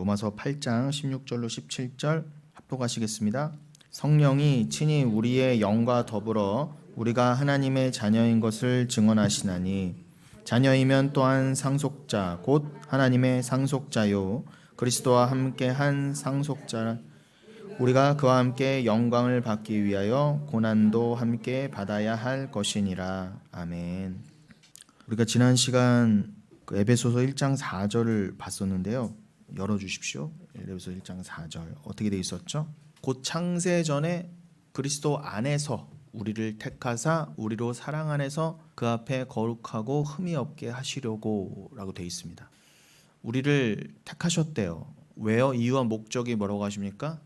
로마서 8장 16절로 17절 합독하시겠습니다. 성령이 친히 우리의 영과 더불어 우리가 하나님의 자녀인 것을 증언하시나니 자녀이면 또한 상속자 곧 하나님의 상속자요 그리스도와 함께 한 상속자 우리가 그와 함께 영광을 받기 위하여 고난도 함께 받아야 할 것이니라. 아멘. 우리가 지난 시간 에베소서 1장 4절을 봤었는데요. 열어주십시오. 에베소서 1장 4절 어떻게 되어 있었죠? 곧 창세 전에 그리스도 안에서 우리를 택하사 우리로 사랑 안에서 그 앞에 거룩하고 흠이 없게 하시려고 라고 되어 있습니다. 우리를 택하셨대요. 왜요? 이유와 목적이 뭐라고 하십니까?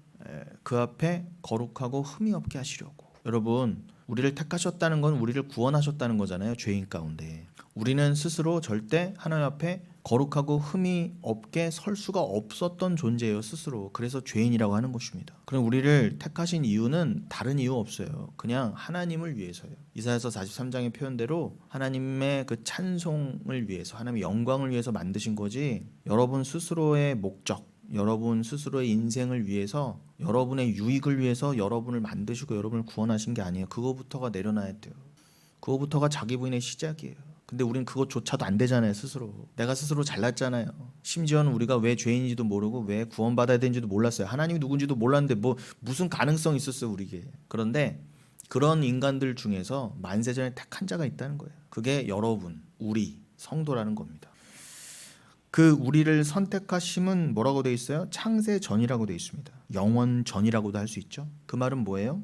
그 앞에 거룩하고 흠이 없게 하시려고. 여러분, 우리를 택하셨다는 건 우리를 구원하셨다는 거잖아요. 죄인 가운데 우리는 스스로 절대 하나님 앞에 거룩하고 흠이 없게 설 수가 없었던 존재예요. 스스로. 그래서 죄인이라고 하는 것입니다. 그럼 우리를 택하신 이유는 다른 이유 없어요. 그냥 하나님을 위해서요. 이사야서 43장의 표현대로 하나님의 그 찬송을 위해서, 하나님의 영광을 위해서 만드신 거지, 여러분 스스로의 목적, 여러분 스스로의 인생을 위해서, 여러분의 유익을 위해서 여러분을 만드시고 여러분을 구원하신 게 아니에요. 그거부터가 내려놔야 돼요. 그거부터가 자기 부인의 시작이에요. 근데 우린 그것조차도 안 되잖아요. 스스로. 내가 스스로 잘났잖아요. 심지어는 우리가 왜 죄인인지도 모르고 왜 구원받아야 되는지도 몰랐어요. 하나님이 누군지도 몰랐는데 무슨 가능성이 있었어요, 우리에게. 그런데 그런 인간들 중에서 만세전에 택한 자가 있다는 거예요. 그게 여러분, 우리, 성도라는 겁니다. 그 우리를 선택하심은 뭐라고 되어 있어요? 창세 전이라고 되어 있습니다. 영원 전이라고도 할 수 있죠. 그 말은 뭐예요?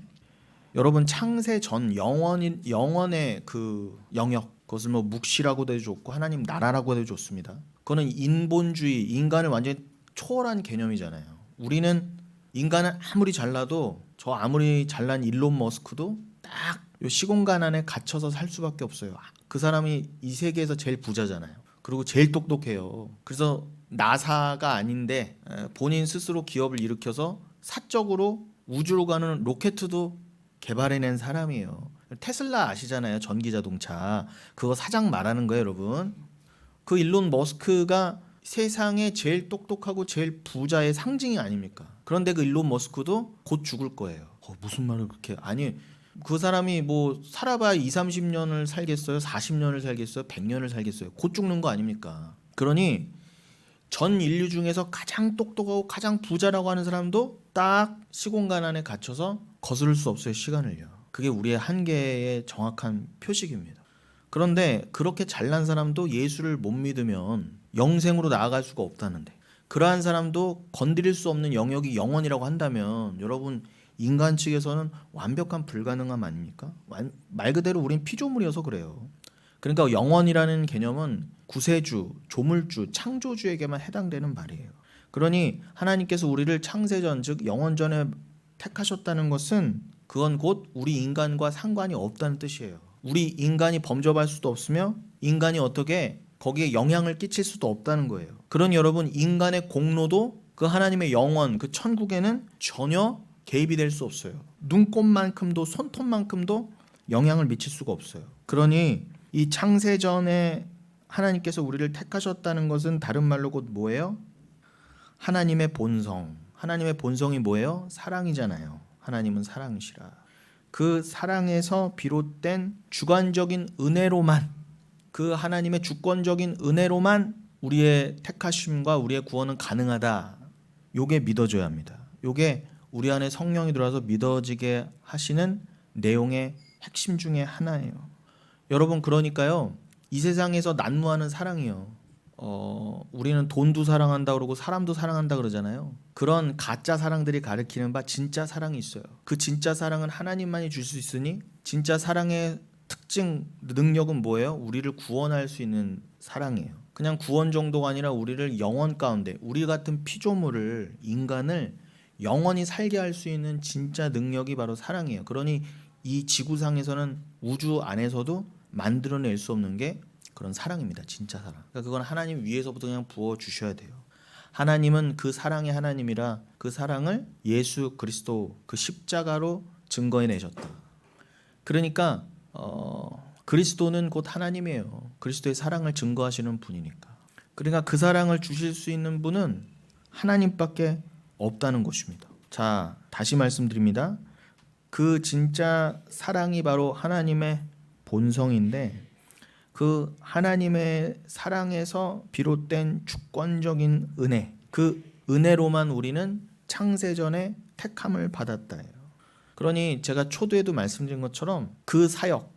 여러분, 창세 전 영원의 그 영역, 그것을 뭐 묵시라고도 해도 좋고 하나님 나라라고 해도 좋습니다. 그거는 인본주의, 인간을 완전히 초월한 개념이잖아요. 우리는 인간은 아무리 잘나도, 저 아무리 잘난 일론 머스크도 딱 요 시공간 안에 갇혀서 살 수밖에 없어요. 그 사람이 이 세계에서 제일 부자잖아요. 그리고 제일 똑똑해요. 그래서 나사가 아닌데 본인 스스로 기업을 일으켜서 사적으로 우주로 가는 로켓도 개발해낸 사람이에요. 테슬라 아시잖아요. 전기자동차. 그거 사장 말하는 거예요, 여러분. 그 일론 머스크가 세상에 제일 똑똑하고 제일 부자의 상징이 아닙니까? 그런데 그 일론 머스크도 곧 죽을 거예요. 무슨 말을 그렇게. 아니, 그 사람이 뭐 살아봐야 20-30년을 살겠어요? 40년을 살겠어요? 100년을 살겠어요? 곧 죽는 거 아닙니까? 그러니 전 인류 중에서 가장 똑똑하고 가장 부자라고 하는 사람도 딱 시공간 안에 갇혀서 거스를 수 없어요. 시간을요. 그게 우리의 한계의 정확한 표식입니다. 그런데 그렇게 잘난 사람도 예수를 못 믿으면 영생으로 나아갈 수가 없다는데, 그러한 사람도 건드릴 수 없는 영역이 영원이라고 한다면 여러분, 인간 측에서는 완벽한 불가능함 아닙니까? 말 그대로 우린 피조물이어서 그래요. 그러니까 영원이라는 개념은 구세주, 조물주, 창조주에게만 해당되는 말이에요. 그러니 하나님께서 우리를 창세전, 즉 영원전에 택하셨다는 것은 그건 곧 우리 인간과 상관이 없다는 뜻이에요. 우리 인간이 범접할 수도 없으며 인간이 어떻게 거기에 영향을 끼칠 수도 없다는 거예요. 그러니 여러분, 인간의 공로도 그 하나님의 영원, 그 천국에는 전혀 개입이 될 수 없어요. 눈꼽만큼도, 손톱만큼도 영향을 미칠 수가 없어요. 그러니 이 창세전에 하나님께서 우리를 택하셨다는 것은 다른 말로 곧 뭐예요? 하나님의 본성. 하나님의 본성이 뭐예요? 사랑이잖아요. 하나님은 사랑이시라. 그 사랑에서 비롯된 주관적인 은혜로만, 그 하나님의 주권적인 은혜로만 우리의 택하심과 우리의 구원은 가능하다. 요게 믿어져야 합니다. 요게 우리 안에 성령이 들어와서 믿어지게 하시는 내용의 핵심 중에 하나예요. 여러분, 그러니까요, 이 세상에서 난무하는 사랑이요, 우리는 돈도 사랑한다 그러고 사람도 사랑한다 그러잖아요. 그런 가짜 사랑들이 가리키는 바 진짜 사랑이 있어요. 그 진짜 사랑은 하나님만이 줄 수 있으니, 진짜 사랑의 특징, 능력은 뭐예요? 우리를 구원할 수 있는 사랑이에요. 그냥 구원 정도가 아니라 우리를 영원 가운데, 우리 같은 피조물을, 인간을 영원히 살게 할 수 있는 진짜 능력이 바로 사랑이에요. 그러니 이 지구상에서는, 우주 안에서도 만들어낼 수 없는 게 그런 사랑입니다. 진짜 사랑. 그러니까 그건 하나님 위에서부터 그냥 부어 주셔야 돼요. 하나님은 그 사랑의 하나님이라 그 사랑을 예수 그리스도 그 십자가로 증거해 내셨다. 그러니까 그리스도는 곧 하나님이에요. 그리스도의 사랑을 증거하시는 분이니까. 그러니까 그 사랑을 주실 수 있는 분은 하나님밖에 없다는 것입니다. 자, 다시 말씀드립니다. 그 진짜 사랑이 바로 하나님의 본성인데 그 하나님의 사랑에서 비롯된 주권적인 은혜, 그 은혜로만 우리는 창세전에 택함을 받았다예요. 그러니 제가 초두에도 말씀드린 것처럼 그 사역,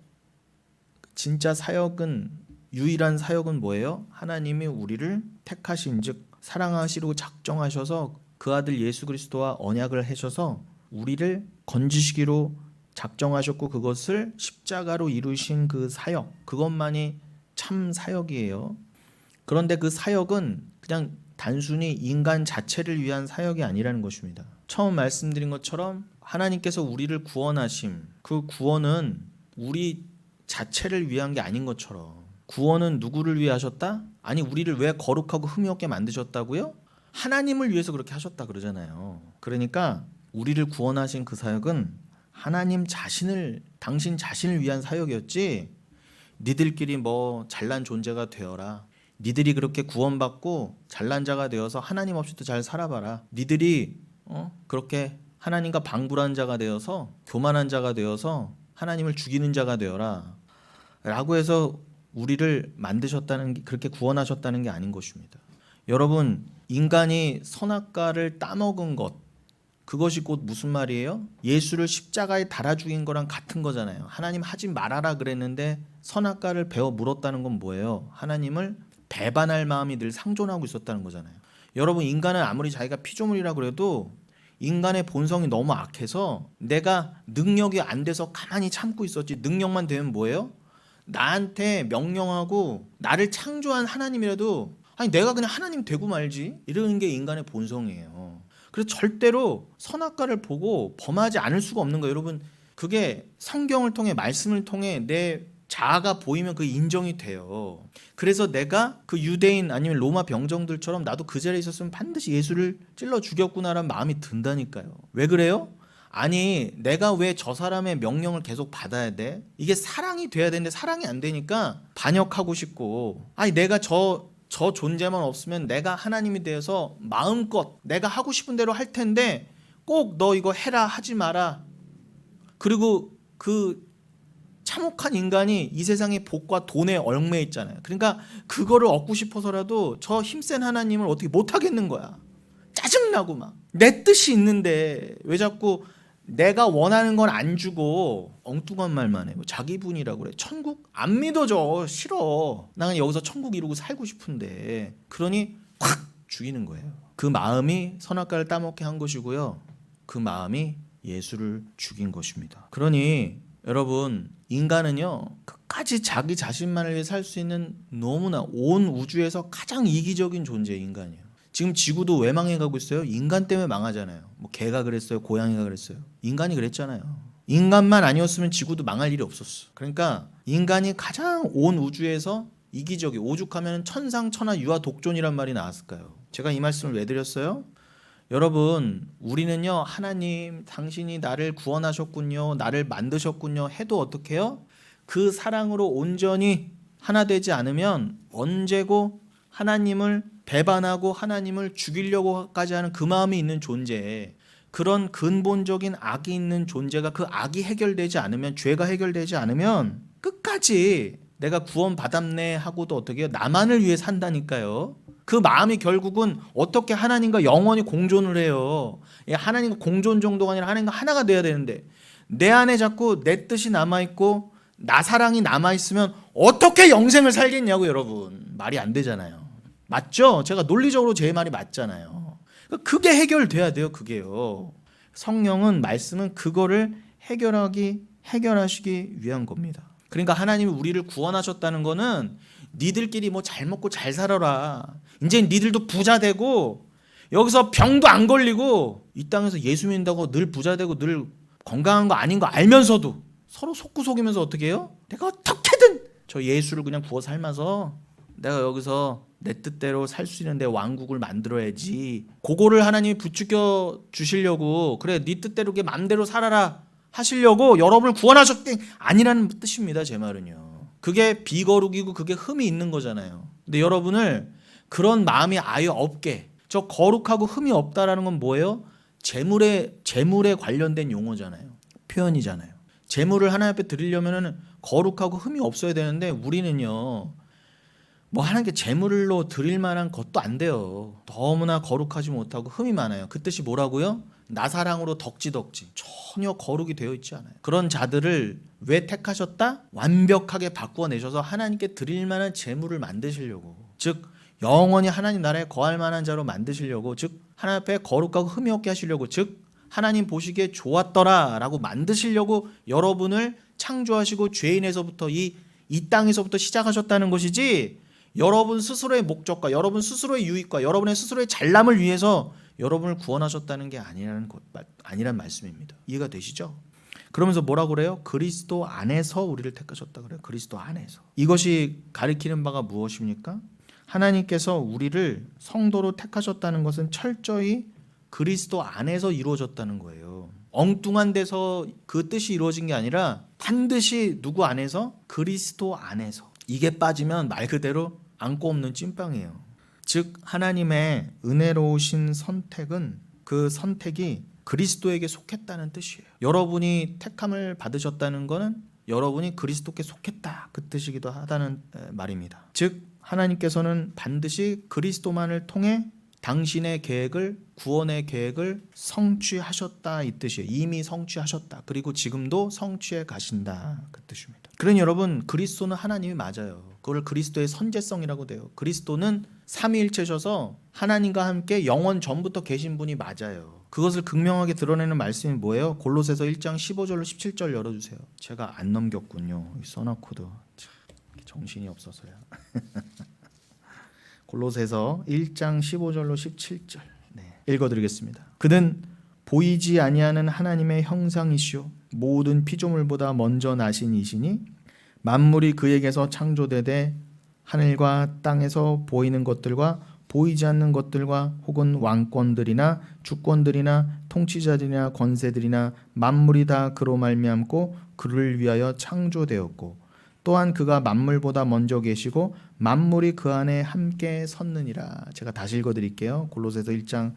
진짜 사역은, 유일한 사역은 뭐예요? 하나님이 우리를 택하신 즉 사랑하시려고 작정하셔서 그 아들 예수 그리스도와 언약을 하셔서 우리를 건지시기로 작정하셨고 그것을 십자가로 이루신 그 사역, 그것만이 참 사역이에요. 그런데 그 사역은 그냥 단순히 인간 자체를 위한 사역이 아니라는 것입니다. 처음 말씀드린 것처럼 하나님께서 우리를 구원하심, 그 구원은 우리 자체를 위한 게 아닌 것처럼, 구원은 누구를 위해 하셨다? 아니, 우리를 왜 거룩하고 흠이 없게 만드셨다고요? 하나님을 위해서 그렇게 하셨다 그러잖아요. 그러니까 우리를 구원하신 그 사역은 하나님 자신을, 당신 자신을 위한 사역이었지 니들끼리 뭐 잘난 존재가 되어라, 니들이 그렇게 구원받고 잘난 자가 되어서 하나님 없이도 잘 살아봐라, 니들이 그렇게 하나님과 방불한 자가 되어서 교만한 자가 되어서 하나님을 죽이는 자가 되어라 라고 해서 우리를 만드셨다는 게, 그렇게 구원하셨다는 게 아닌 것입니다. 여러분, 인간이 선악과를 따먹은 것, 그것이 곧 무슨 말이에요? 예수를 십자가에 달아 죽인 거랑 같은 거잖아요. 하나님 하지 말아라 그랬는데 선악과를 베어 물었다는 건 뭐예요? 하나님을 배반할 마음이 늘 상존하고 있었다는 거잖아요. 여러분, 인간은 아무리 자기가 피조물이라 그래도 인간의 본성이 너무 악해서 내가 능력이 안 돼서 가만히 참고 있었지, 능력만 되면 뭐예요? 나한테 명령하고 나를 창조한 하나님이라도 아니 내가 그냥 하나님 되고 말지, 이러는 게 인간의 본성이에요. 그래서 절대로 선악과를 보고 범하지 않을 수가 없는 거예요. 여러분, 그게 성경을 통해, 말씀을 통해 내 자아가 보이면 그 인정이 돼요. 그래서 내가 그 유대인 아니면 로마 병정들처럼 나도 그 자리에 있었으면 반드시 예수를 찔러 죽였구나라는 마음이 든다니까요. 왜 그래요? 아니, 내가 왜 저 사람의 명령을 계속 받아야 돼? 이게 사랑이 돼야 되는데 사랑이 안 되니까 반역하고 싶고, 아니 내가 저 존재만 없으면 내가 하나님이 되어서 마음껏 내가 하고 싶은 대로 할 텐데 꼭 너 이거 해라 하지 마라. 그리고 그 참혹한 인간이 이 세상의 복과 돈에 얽매여 있잖아요. 그러니까 그거를 얻고 싶어서라도 저 힘센 하나님을 어떻게 못 하겠는 거야. 짜증나고 막 내 뜻이 있는데 왜 자꾸 내가 원하는 건 안 주고 엉뚱한 말만 해. 뭐 자기 분이라고 그래. 천국 안 믿어져. 싫어. 나는 여기서 천국 이루고 살고 싶은데. 그러니 확 죽이는 거예요. 그 마음이 선악과를 따먹게 한 것이고요. 그 마음이 예수를 죽인 것입니다. 그러니 여러분, 인간은요 끝까지 자기 자신만을 위해 살 수 있는 너무나 온 우주에서 가장 이기적인 존재예요. 인간이에요. 지금 지구도 왜 망해가고 있어요? 인간 때문에 망하잖아요. 뭐 개가 그랬어요, 고양이가 그랬어요. 인간이 그랬잖아요. 인간만 아니었으면 지구도 망할 일이 없었어. 그러니까 인간이 가장 온 우주에서 이기적이, 오죽하면 천상천하 유아 독존이란 말이 나왔을까요? 제가 이 말씀을 왜 드렸어요? 여러분, 우리는요 하나님 당신이 나를 구원하셨군요, 나를 만드셨군요 해도 어떻게 해요? 그 사랑으로 온전히 하나 되지 않으면 언제고 하나님을 배반하고 하나님을 죽이려고까지 하는 그 마음이 있는 존재, 그런 근본적인 악이 있는 존재가, 그 악이 해결되지 않으면, 죄가 해결되지 않으면 끝까지 내가 구원받았네 하고도 어떻게 해요? 나만을 위해 산다니까요. 그 마음이 결국은 어떻게 하나님과 영원히 공존을 해요. 하나님과 공존 정도가 아니라 하나님과 하나가 돼야 되는데 내 안에 자꾸 내 뜻이 남아있고 나 사랑이 남아있으면 어떻게 영생을 살겠냐고. 여러분, 말이 안 되잖아요. 맞죠? 제가 논리적으로 제 말이 맞잖아요. 그게 해결돼야 돼요. 그게요. 성령은, 말씀은 그거를 해결하시기 위한 겁니다. 그러니까 하나님이 우리를 구원하셨다는 거는 니들끼리 뭐 잘 먹고 잘 살아라, 이제 니들도 부자 되고 여기서 병도 안 걸리고 이 땅에서 예수 믿는다고 늘 부자 되고 늘 건강한 거 아닌 거 알면서도 서로 속고 속이면서 어떻게 해요? 내가 어떻게든 저 예수를 그냥 구워 삶아서 내가 여기서 내 뜻대로 살 수 있는 내 왕국을 만들어야지. 그거를 하나님이 부추겨 주시려고, 그래 네 뜻대로 그 맘대로 살아라 하시려고 여러분을 구원하셨기 아니라는 뜻입니다. 제 말은요. 그게 비거룩이고 그게 흠이 있는 거잖아요. 근데 여러분을 그런 마음이 아예 없게, 저 거룩하고 흠이 없다라는 건 뭐예요? 재물에 관련된 용어잖아요. 표현이잖아요. 재물을 하나님 앞에 드리려면은 거룩하고 흠이 없어야 되는데 우리는요, 뭐 하나님께 재물로 드릴 만한 것도 안 돼요. 너무나 거룩하지 못하고 흠이 많아요. 그 뜻이 뭐라고요? 나 사랑으로 덕지덕지. 전혀 거룩이 되어 있지 않아요. 그런 자들을 왜 택하셨다? 완벽하게 바꾸어내셔서 하나님께 드릴 만한 재물을 만드시려고. 즉 영원히 하나님 나라에 거할 만한 자로 만드시려고. 즉 하나님 앞에 거룩하고 흠이 없게 하시려고. 즉 하나님 보시기에 좋았더라 라고 만드시려고 여러분을 창조하시고 죄인에서부터 이 땅에서부터 시작하셨다는 것이지, 여러분 스스로의 목적과 여러분 스스로의 유익과 여러분의 스스로의 잘남을 위해서 여러분을 구원하셨다는 게 아니란 말씀입니다. 이해가 되시죠? 그러면서 뭐라고 그래요? 그리스도 안에서 우리를 택하셨다 그래요. 그리스도 안에서. 이것이 가리키는 바가 무엇입니까? 하나님께서 우리를 성도로 택하셨다는 것은 철저히 그리스도 안에서 이루어졌다는 거예요. 엉뚱한 데서 그 뜻이 이루어진 게 아니라 반드시 누구 안에서? 그리스도 안에서. 이게 빠지면 말 그대로 안고 없는 찐빵이에요. 즉 하나님의 은혜로우신 선택은, 그 선택이 그리스도에게 속했다는 뜻이에요. 여러분이 택함을 받으셨다는 것은 여러분이 그리스도께 속했다, 그 뜻이기도 하다는 말입니다. 즉 하나님께서는 반드시 그리스도만을 통해 당신의 계획을, 구원의 계획을 성취하셨다, 이 뜻이에요. 이미 성취하셨다. 그리고 지금도 성취해 가신다, 그 뜻입니다. 그러니 여러분, 그리스도는 하나님이 맞아요. 그걸 그리스도의 선제성이라고 돼요. 그리스도는 삼위일체셔서 하나님과 함께 영원 전부터 계신 분이 맞아요. 그것을 극명하게 드러내는 말씀이 뭐예요? 골로새서 1장 15절로 17절 열어주세요. 제가 안 넘겼군요. 써놓고도 정신이 없어서요. 골로새서 1장 15절로 17절 읽어드리겠습니다. 그는 보이지 아니하는 하나님의 형상이시오 모든 피조물보다 먼저 나신 이시니 만물이 그에게서 창조되되 하늘과 땅에서 보이는 것들과 보이지 않는 것들과 혹은 왕권들이나 주권들이나 통치자들이나 권세들이나 만물이 다 그로 말미암고 그를 위하여 창조되었고 또한 그가 만물보다 먼저 계시고 만물이 그 안에 함께 섰느니라. 제가 다시 읽어드릴게요. 골로새서 1장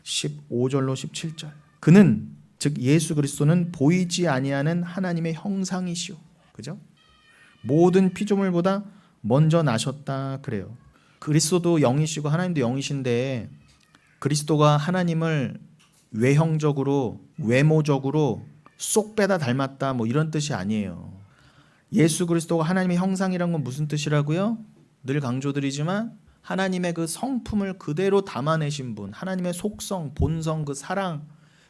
15절로 17절. 그는 즉 예수 그리스도는 보이지 아니하는 하나님의 형상이시오. 그죠? 모든 피조물보다 먼저 나셨다 그래요. 그리스도도 영이시고 하나님도 영이신데 그리스도가 하나님을 외형적으로 외모적으로 쏙 빼다 닮았다 뭐 이런 뜻이 아니에요. 예수 그리스도가 하나님의 형상이란 건 무슨 뜻이라고요? 늘 강조드리지만 하나님의 그 성품을 그대로 담아내신 분, 하나님의 속성, 본성, 그 사랑,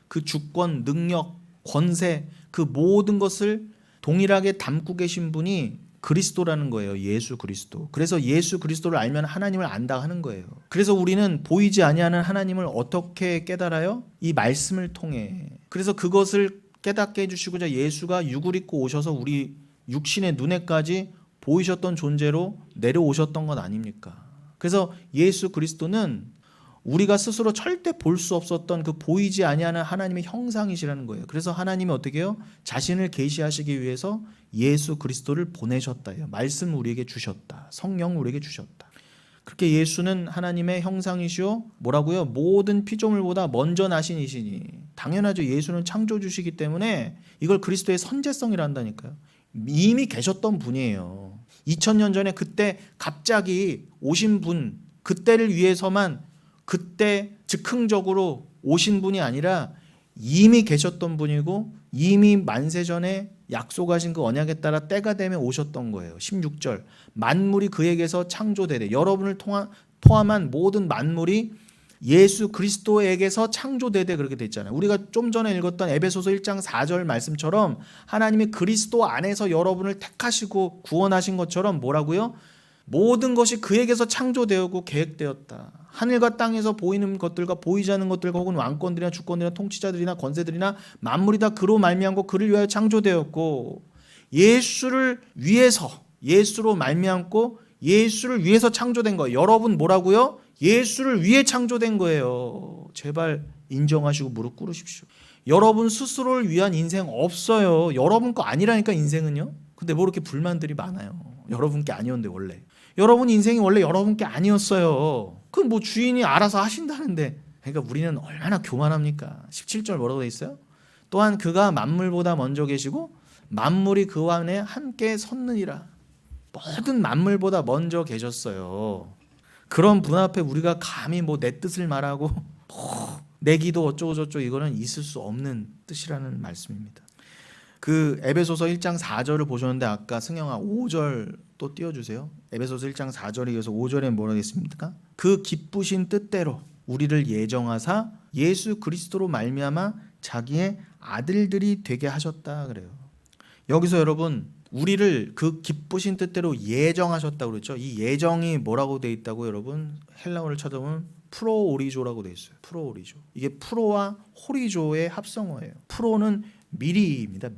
그 주권, 능력, 권세, 그 모든 것을 동일하게 담고 계신 분이 그리스도라는 거예요. 예수 그리스도. 그래서 예수 그리스도를 알면 하나님을 안다 하는 거예요. 그래서 우리는 보이지 아니하는 하나님을 어떻게 깨달아요? 이 말씀을 통해. 그래서 그것을 깨닫게 해주시고자 예수가 육을 입고 오셔서 우리 육신의 눈에까지 보이셨던 존재로 내려오셨던 것 아닙니까? 그래서 예수 그리스도는 우리가 스스로 절대 볼 수 없었던 그 보이지 아니하는 하나님의 형상이시라는 거예요. 그래서 하나님이 어떻게 해요? 자신을 계시하시기 위해서 예수 그리스도를 보내셨다요. 말씀을 우리에게 주셨다. 성령을 우리에게 주셨다. 그렇게 예수는 하나님의 형상이시오. 뭐라고요? 모든 피조물보다 먼저 나신 이시니. 당연하죠. 예수는 창조주시기 때문에 이걸 그리스도의 선제성이라 한다니까요. 이미 계셨던 분이에요. 2000년 전에 그때 갑자기 오신 분, 그때를 위해서만 그때 즉흥적으로 오신 분이 아니라 이미 계셨던 분이고 이미 만세 전에 약속하신 그 언약에 따라 때가 되면 오셨던 거예요. 16절 만물이 그에게서 창조되되 여러분을 포함한 모든 만물이 예수 그리스도에게서 창조되되 그렇게 돼 있잖아요. 우리가 좀 전에 읽었던 에베소서 1장 4절 말씀처럼 하나님이 그리스도 안에서 여러분을 택하시고 구원하신 것처럼 뭐라고요? 모든 것이 그에게서 창조되었고 계획되었다. 하늘과 땅에서 보이는 것들과 보이지 않는 것들과 혹은 왕권들이나 주권들이나 통치자들이나 권세들이나 만물이 다 그로 말미암고 그를 위하여 창조되었고 예수를 위해서 예수로 말미암고 예수를 위해서 창조된 거예요. 여러분 뭐라고요? 예수를 위해 창조된 거예요. 제발 인정하시고 무릎 꿇으십시오. 여러분 스스로를 위한 인생 없어요. 여러분 거 아니라니까 인생은요. 근데 뭐 이렇게 불만들이 많아요. 여러분 게 아니었는데 원래. 여러분 인생이 원래 여러분 게 아니었어요. 그 뭐 주인이 알아서 하신다는데. 그러니까 우리는 얼마나 교만합니까? 17절 뭐라고 돼 있어요? 또한 그가 만물보다 먼저 계시고 만물이 그 안에 함께 섰느니라. 모든 만물보다 먼저 계셨어요. 그런 분 앞에 우리가 감히 뭐 내 뜻을 말하고 내 기도 어쩌고 저쩌고 이거는 있을 수 없는 뜻이라는 말씀입니다. 그 에베소서 1장 4절을 보셨는데 아까 승영아 5절 또 띄워주세요. 에베소서 1장 4절에 이어서 5절에 뭐라고 했습니까? 그 기쁘신 뜻대로 우리를 예정하사 예수 그리스도로 말미암아 자기의 아들들이 되게 하셨다 그래요. 여기서 여러분 우리를 그 기쁘신 뜻대로 예정하셨다고 그랬죠. 이 예정이 뭐라고 돼 있다고 여러분 헬라어를 찾아보면 프로오리조라고 돼 있어요. 프로오리조. 이게 프로와 호리조의 합성어예요. 프로는 미리입니다.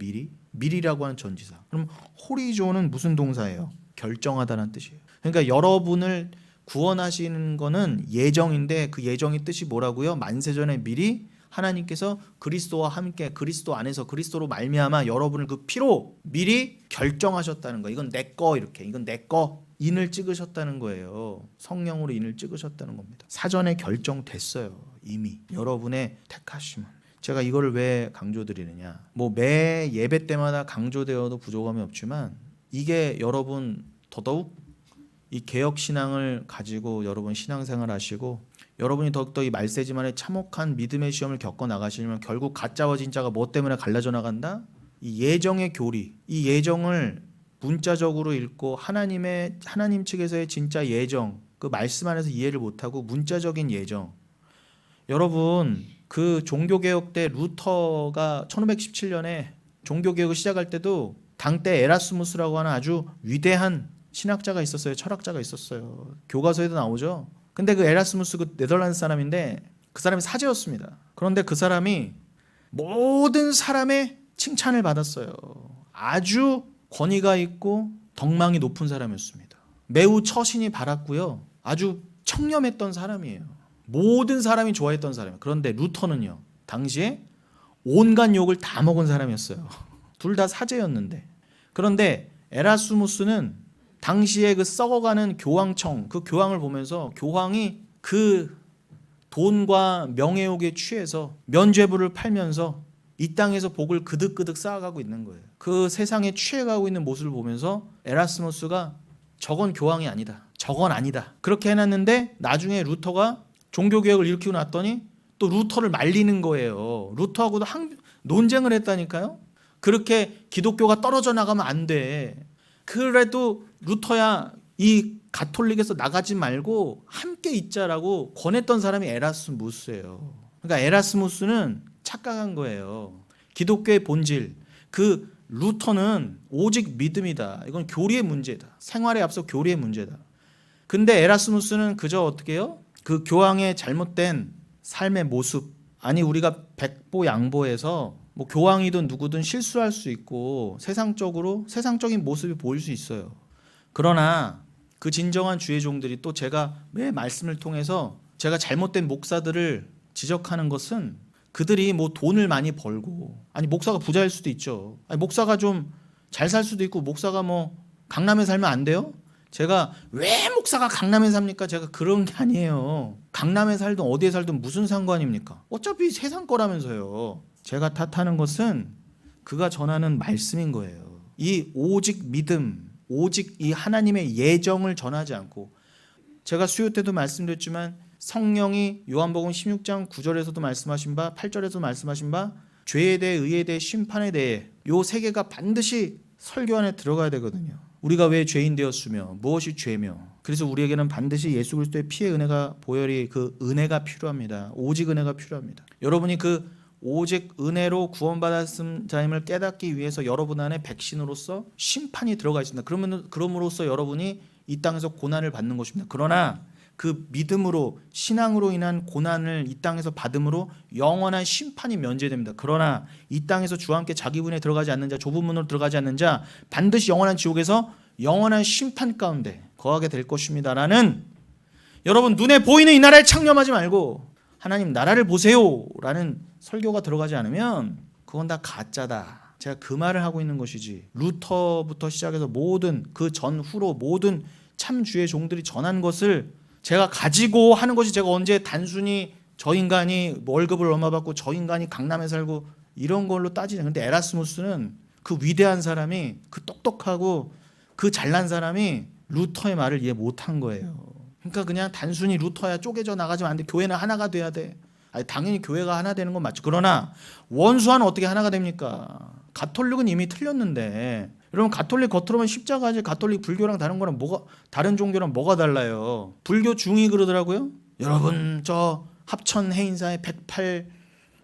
미리라고 하는 전치사. 그럼 호리조는 무슨 동사예요? 결정하다는 뜻이에요. 그러니까 여러분을 구원하시는 거는 예정인데 그 예정의 뜻이 뭐라고요? 만세전에 미리 하나님께서 그리스도와 함께 그리스도 안에서 그리스도로 말미암아 여러분을 그 피로 미리 결정하셨다는 거예요. 이건 내 거 이렇게. 이건 내 거. 인을 찍으셨다는 거예요. 성령으로 인을 찍으셨다는 겁니다. 사전에 결정됐어요. 이미 여러분의 택하심은. 제가 이거를 왜 강조드리느냐. 뭐 매 예배 때마다 강조되어도 부족함이 없지만 이게 여러분 더더욱 이 개혁신앙을 가지고 여러분 신앙생활 하시고 여러분이 더욱더 이 말세지만의 참혹한 믿음의 시험을 겪어 나가시면 결국 가짜와 진짜가 뭐 때문에 갈라져 나간다? 이 예정의 교리, 이 예정을 문자적으로 읽고 하나님 측에서의 진짜 예정, 그 말씀 안에서 이해를 못하고 문자적인 예정. 여러분 그 종교개혁 때 루터가 1517년에 종교개혁을 시작할 때도 당대 에라스무스라고 하는 아주 위대한 신학자가 있었어요. 철학자가 있었어요. 교과서에도 나오죠. 근데 그 에라스무스 그 네덜란드 사람인데 그 사람이 사제였습니다. 그런데 그 사람이 모든 사람의 칭찬을 받았어요. 아주 권위가 있고 덕망이 높은 사람이었습니다. 매우 처신이 바랐고요. 아주 청렴했던 사람이에요. 모든 사람이 좋아했던 사람이에요. 그런데 루터는요. 당시에 온갖 욕을 다 먹은 사람이었어요. 둘 다 사제였는데. 그런데 에라스무스는 당시에 그 썩어가는 교황청, 그 교황을 보면서 교황이 그 돈과 명예욕에 취해서 면죄부를 팔면서 이 땅에서 복을 그득그득 쌓아가고 있는 거예요. 그 세상에 취해가고 있는 모습을 보면서 에라스무스가 저건 교황이 아니다. 저건 아니다. 그렇게 해놨는데 나중에 루터가 종교개혁을 일으키고 났더니 또 루터를 말리는 거예요. 루터하고도 논쟁을 했다니까요. 그렇게 기독교가 떨어져 나가면 안 돼. 그래도 루터야 이 가톨릭에서 나가지 말고 함께 있자라고 권했던 사람이 에라스무스예요. 그러니까 에라스무스는 착각한 거예요. 기독교의 본질. 그 루터는 오직 믿음이다. 이건 교리의 문제다. 생활에 앞서 교리의 문제다. 근데 에라스무스는 그저 어떻게 해요? 그 교황의 잘못된 삶의 모습. 아니 우리가 백보양보해서 뭐 교황이든 누구든 실수할 수 있고 세상적인 모습이 보일 수 있어요. 그러나 그 진정한 주의 종들이 또 제가 매 말씀을 통해서 제가 잘못된 목사들을 지적하는 것은 그들이 뭐 돈을 많이 벌고 아니 목사가 부자일 수도 있죠. 아니 목사가 좀 잘 살 수도 있고 목사가 뭐 강남에 살면 안 돼요? 제가 왜 목사가 강남에 삽니까? 제가 그런 게 아니에요. 강남에 살든 어디에 살든 무슨 상관입니까? 어차피 세상 거라면서요. 제가 탓하는 것은 그가 전하는 말씀인 거예요. 이 오직 믿음, 오직 이 하나님의 예정을 전하지 않고 제가 수요 때도 말씀드렸지만 성령이 요한복음 16장 9절에서도 말씀하신 바 8절에서 말씀하신 바 죄에 대해 의에 대해 심판에 대해 요 세 개가 반드시 설교 안에 들어가야 되거든요. 우리가 왜 죄인 되었으며 무엇이 죄며 그래서 우리에게는 반드시 예수 그리스도의 피의 은혜가 보혈이 그 은혜가 필요합니다. 오직 은혜가 필요합니다. 여러분이 그 오직 은혜로 구원받았음 자임을 깨닫기 위해서 여러분 안에 백신으로서 심판이 들어가 있습니다. 그럼으로써 여러분이 이 땅에서 고난을 받는 것입니다. 그러나 그 믿음으로 신앙으로 인한 고난을 이 땅에서 받음으로 영원한 심판이 면제됩니다. 그러나 이 땅에서 주와 함께 자기 분에 들어가지 않는 자, 좁은 문으로 들어가지 않는 자 반드시 영원한 지옥에서 영원한 심판 가운데 거하게 될 것입니다라는 여러분 눈에 보이는 이 나라에 창념하지 말고 하나님 나라를 보세요 라는 설교가 들어가지 않으면 그건 다 가짜다. 제가 그 말을 하고 있는 것이지 루터부터 시작해서 모든 그 전후로 모든 참 주의 종들이 전한 것을 제가 가지고 하는 것이 제가 언제 단순히 저 인간이 월급을 얼마 받고 저 인간이 강남에 살고 이런 걸로 따지는. 근데 에라스무스는 그 위대한 사람이, 그 똑똑하고 그 잘난 사람이 루터의 말을 이해 못한 거예요. 그러니까 그냥 단순히 루터야 쪼개져 나가지면 안 돼. 교회는 하나가 돼야 돼. 아니, 당연히 교회가 하나 되는 건 맞죠. 그러나 원수와는 어떻게 하나가 됩니까? 가톨릭은 이미 틀렸는데, 여러분 가톨릭 겉으로만 십자가지, 가톨릭 불교랑 다른 거랑 뭐가, 다른 종교랑 뭐가 달라요? 불교 중이 그러더라고요. 여러분 저 합천 해인사에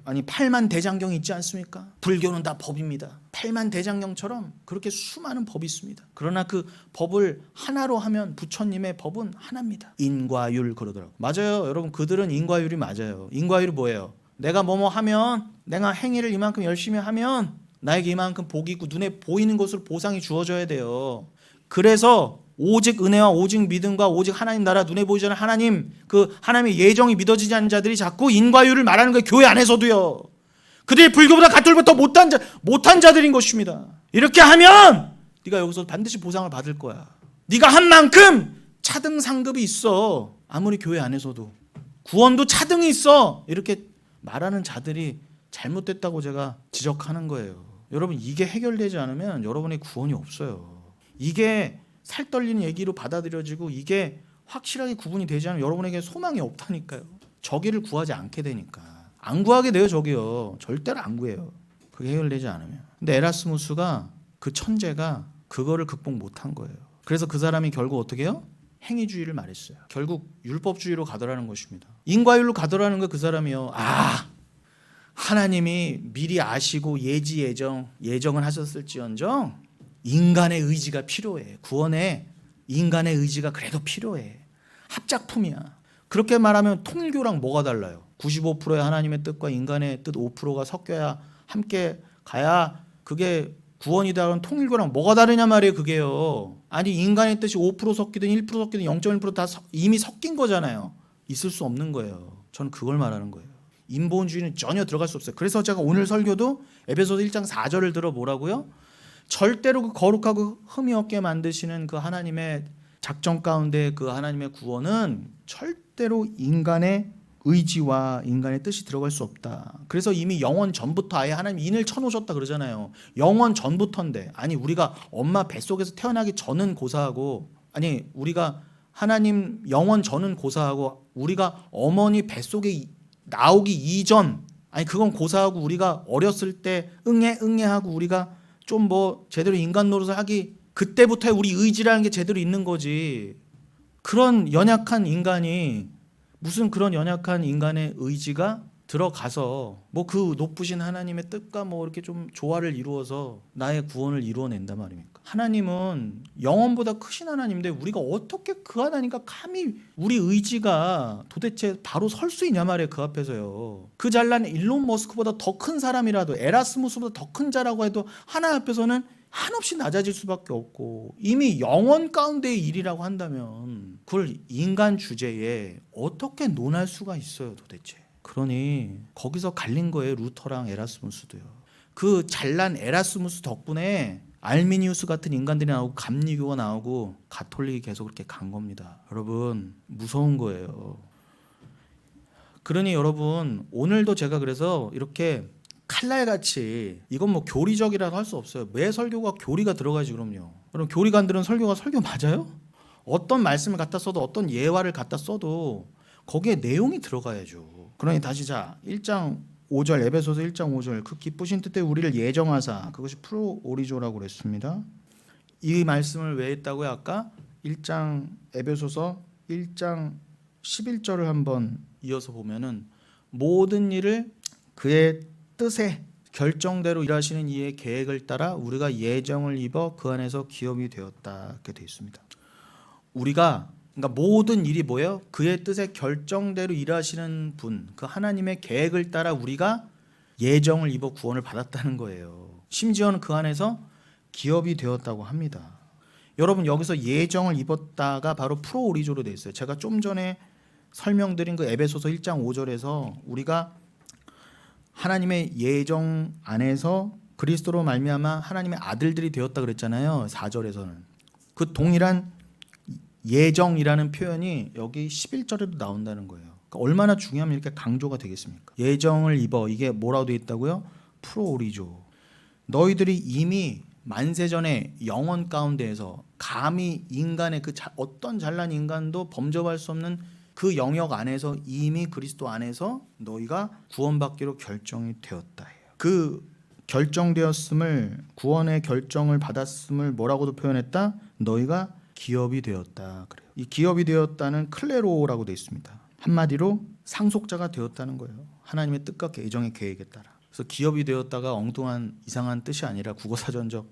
8만 대장경이 있지 않습니까? 불교는 다 법입니다. 8만 대장경처럼 그렇게 수많은 법이 있습니다. 그러나 그 법을 하나로 하면 부처님의 법은 하나입니다. 인과율 그러더라고요. 맞아요. 여러분 그들은 인과율이 맞아요. 인과율이 뭐예요? 내가 뭐뭐 하면, 내가 행위를 이만큼 열심히 하면 나에게 이만큼 복이 있고 눈에 보이는 것으로 보상이 주어져야 돼요. 그래서 오직 은혜와 오직 믿음과 오직 하나님 나라, 눈에 보이지 않는 하나님, 그 하나님의 예정이 믿어지지 않는 자들이 자꾸 인과율을 말하는 거예요. 교회 안에서도요. 그들이 불교보다 가톨릭보다 못한 자들인 것입니다. 이렇게 하면 네가 여기서 반드시 보상을 받을 거야. 네가 한 만큼 차등 상급이 있어. 아무리 교회 안에서도 구원도 차등이 있어. 이렇게 말하는 자들이 잘못됐다고 제가 지적하는 거예요. 여러분 이게 해결되지 않으면 여러분의 구원이 없어요. 이게 살 떨리는 얘기로 받아들여지고 이게 확실하게 구분이 되지 않으면 여러분에게 소망이 없다니까요. 저기를 구하지 않게 되니까. 안 구하게 돼요. 저기요. 절대로 안 구해요. 그게 해결되지 않으면. 근데 에라스무스가, 그 천재가 그거를 극복 못한 거예요. 그래서 그 사람이 결국 어떻게 해요? 행위주의를 말했어요. 결국 율법주의로 가더라는 것입니다. 인과율로 가더라는 거. 그 사람이요. 하나님이 미리 아시고 예정을 하셨을지언정 인간의 의지가 필요해. 구원에 인간의 의지가 그래도 필요해. 합작품이야. 그렇게 말하면 통일교랑 뭐가 달라요? 95%의 하나님의 뜻과 인간의 뜻 5%가 섞여야 함께 가야 그게 구원이다. 그런 통일교랑 뭐가 다르냐 말이에요. 그게요. 아니 인간의 뜻이 5% 섞이든 1% 섞이든 0.1% 다 이미 섞인 거잖아요. 있을 수 없는 거예요. 저는 그걸 말하는 거예요. 인본주의는 전혀 들어갈 수 없어요. 그래서 제가 오늘 설교도 에베소서 1장 4절을 들어 뭐라고요? 절대로 그 거룩하고 흠이 없게 만드시는 그 하나님의 작정 가운데 그 하나님의 구원은 절대로 인간의 의지와 인간의 뜻이 들어갈 수 없다. 그래서 이미 영원 전부터 아예 하나님 인을 쳐놓으셨다 그러잖아요. 영원 전부터인데, 아니 우리가 엄마 뱃속에서 태어나기 전은 고사하고, 아니 우리가 하나님 영원 전은 고사하고, 우리가 어머니 뱃속에 나오기 이전, 아니 그건 고사하고, 우리가 어렸을 때 응애하고 우리가 좀 뭐 제대로 인간 노릇을 하기 그때부터 우리 의지라는 게 제대로 있는 거지. 그런 연약한 인간이 무슨 그런 연약한 인간의 의지가 들어가서 뭐 그 높으신 하나님의 뜻과 뭐 이렇게 좀 조화를 이루어서 나의 구원을 이루어낸단 말입니까? 하나님은 영원보다 크신 하나님인데 우리가 어떻게 그 하나님과 감히 우리 의지가 도대체 바로 설 수 있냐 말이에요. 그 앞에서요. 그 잘난 일론 머스크보다 더 큰 사람이라도, 에라스무스보다 더 큰 자라고 해도 하나님 앞에서는 한없이 낮아질 수밖에 없고, 이미 영원 가운데의 일이라고 한다면 그걸 인간 주제에 어떻게 논할 수가 있어요 도대체. 그러니 거기서 갈린 거예요. 루터랑 에라스무스도요. 그 잘난 에라스무스 덕분에 알미니우스 같은 인간들이 나오고 감리교가 나오고 가톨릭이 계속 그렇게 간 겁니다. 여러분 무서운 거예요. 그러니 여러분 오늘도 제가 그래서 이렇게 칼날같이, 이건 뭐 교리적이라도 할 수 없어요. 매 설교가 교리가 들어가지. 그럼요. 그럼 교리가 안 들은 설교가 설교 맞아요? 어떤 말씀을 갖다 써도 어떤 예화를 갖다 써도 거기에 내용이 들어가야죠. 그러니 다시 자 1장 5절, 에베소서 1장 5절, 그 기쁘신 뜻에 우리를 예정하사, 그것이 프로 오리조라고 그랬습니다. 이 말씀을 왜 했다고요? 아까 1장 에베소서 1장 11절을 한번 이어서 보면은 모든 일을 그의 뜻에 결정대로 일하시는 이의 계획을 따라 우리가 예정을 입어 그 안에서 기업이 되었다. 이렇게 되어 있습니다. 우리가, 그러니까 모든 일이 뭐예요? 그의 뜻에 결정대로 일하시는 분, 그 하나님의 계획을 따라 우리가 예정을 입어 구원을 받았다는 거예요. 심지어는 그 안에서 기업이 되었다고 합니다. 여러분 여기서 예정을 입었다가 바로 프로오리조로 되어 있어요. 제가 좀 전에 설명드린 그 에베소서 1장 5절에서 우리가 하나님의 예정 안에서 그리스도로 말미암아 하나님의 아들들이 되었다 그랬잖아요. 4절에서는 그 동일한 예정이라는 표현이 여기 11절에도 나온다는 거예요. 그러니까 얼마나 중요하면 이렇게 강조가 되겠습니까? 예정을 입어. 이게 뭐라고 되어 있다고요? 프로오리조. 너희들이 이미 만세전에 영원 가운데에서 감히 인간의 그 어떤 잘난 인간도 범접할 수 없는 그 영역 안에서 이미 그리스도 안에서 너희가 구원받기로 결정이 되었다 해요. 그 결정되었음을, 구원의 결정을 받았음을 뭐라고도 표현했다? 너희가 기업이 되었다. 그래요. 이 기업이 되었다는 클레로라고 되어 있습니다. 한마디로 상속자가 되었다는 거예요. 하나님의 뜻과 예정의 계획에 따라. 그래서 기업이 되었다가 엉뚱한 이상한 뜻이 아니라 국어사전적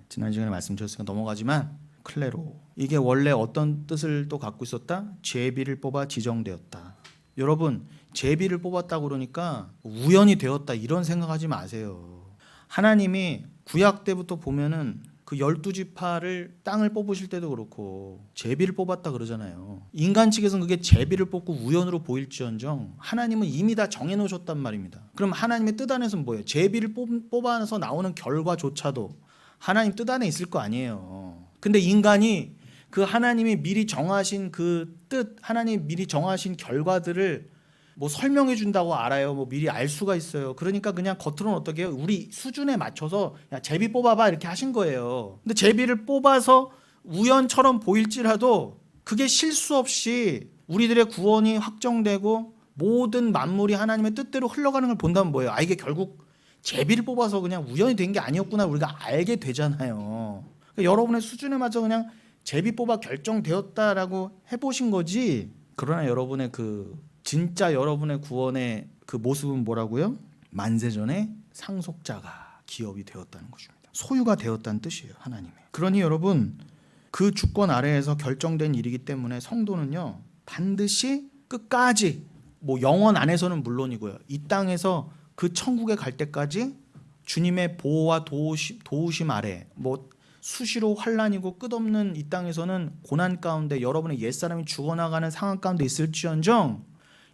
지난 시간에 말씀드렸으니까 넘어가지만 클레로, 이게 원래 어떤 뜻을 또 갖고 있었다? 제비를 뽑아 지정되었다. 여러분, 제비를 뽑았다고 그러니까 우연이 되었다 이런 생각하지 마세요. 하나님이 구약 때부터 보면은 그 12지파를 땅을 뽑으실 때도 그렇고 제비를 뽑았다 그러잖아요. 인간 측에서는 그게 제비를 뽑고 우연으로 보일지언정 하나님은 이미 다 정해놓으셨단 말입니다. 그럼 하나님의 뜻 안에서는 뭐예요? 제비를 뽑아서 나오는 결과조차도 하나님 뜻 안에 있을 거 아니에요. 근데 인간이 그 하나님이 미리 정하신 그 뜻, 하나님이 미리 정하신 결과들을 뭐 설명해 준다고 알아요. 뭐 미리 알 수가 있어요. 그러니까 그냥 겉으로는 어떻게 해요? 우리 수준에 맞춰서 야, 제비 뽑아봐 이렇게 하신 거예요. 근데 제비를 뽑아서 우연처럼 보일지라도 그게 실수 없이 우리들의 구원이 확정되고 모든 만물이 하나님의 뜻대로 흘러가는 걸 본다면 뭐예요? 아, 이게 결국 제비를 뽑아서 그냥 우연이 된 게 아니었구나 우리가 알게 되잖아요. 그러니까 여러분의 수준에 맞춰 그냥 제비 뽑아 결정되었다라고 해보신 거지. 그러나 여러분의 진짜 여러분의 구원의 그 모습은 뭐라고요? 만세전에 상속자가 기업이 되었다는 것입니다. 소유가 되었다는 뜻이에요, 하나님의. 그러니 여러분, 그 주권 아래에서 결정된 일이기 때문에 성도는요, 반드시 끝까지, 뭐 영원 안에서는 물론이고요, 이 땅에서 그 천국에 갈 때까지 주님의 보호와 도우심 아래, 뭐 수시로 환난이고 끝없는 이 땅에서는 고난 가운데 여러분의 옛사람이 죽어나가는 상황 가운데 있을지언정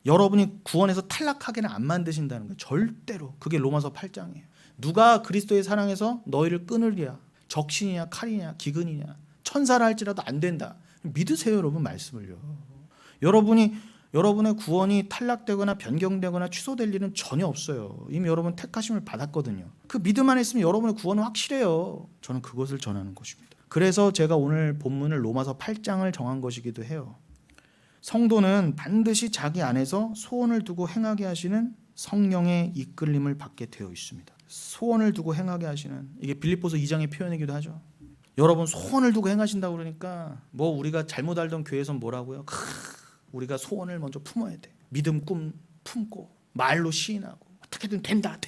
여러분이 구원에서 탈락하게는 안 만드신다는 거예요. 절대로. 그게 로마서 8장이에요. 누가 그리스도의 사랑에서 너희를 끊으리야. 적신이냐 칼이냐 기근이냐 천사라 할지라도 안 된다. 믿으세요, 여러분 말씀을요. 여러분의 구원이 탈락되거나 변경되거나 취소될 일은 전혀 없어요. 이미 여러분 택하심을 받았거든요. 그 믿음 안에 있으면 여러분의 구원은 확실해요. 저는 그것을 전하는 것입니다. 그래서 제가 오늘 본문을 로마서 8장을 정한 것이기도 해요. 성도는 반드시 자기 안에서 소원을 두고 행하게 하시는 성령의 이끌림을 받게 되어 있습니다. 소원을 두고 행하게 하시는, 이게 빌립보서 2장의 표현이기도 하죠. 여러분 소원을 두고 행하신다고 그러니까 뭐 우리가 잘못 알던 교회에서 뭐라고요? 우리가 소원을 먼저 품어야 돼. 믿음 꿈 품고 말로 시인하고 어떻게든 된다.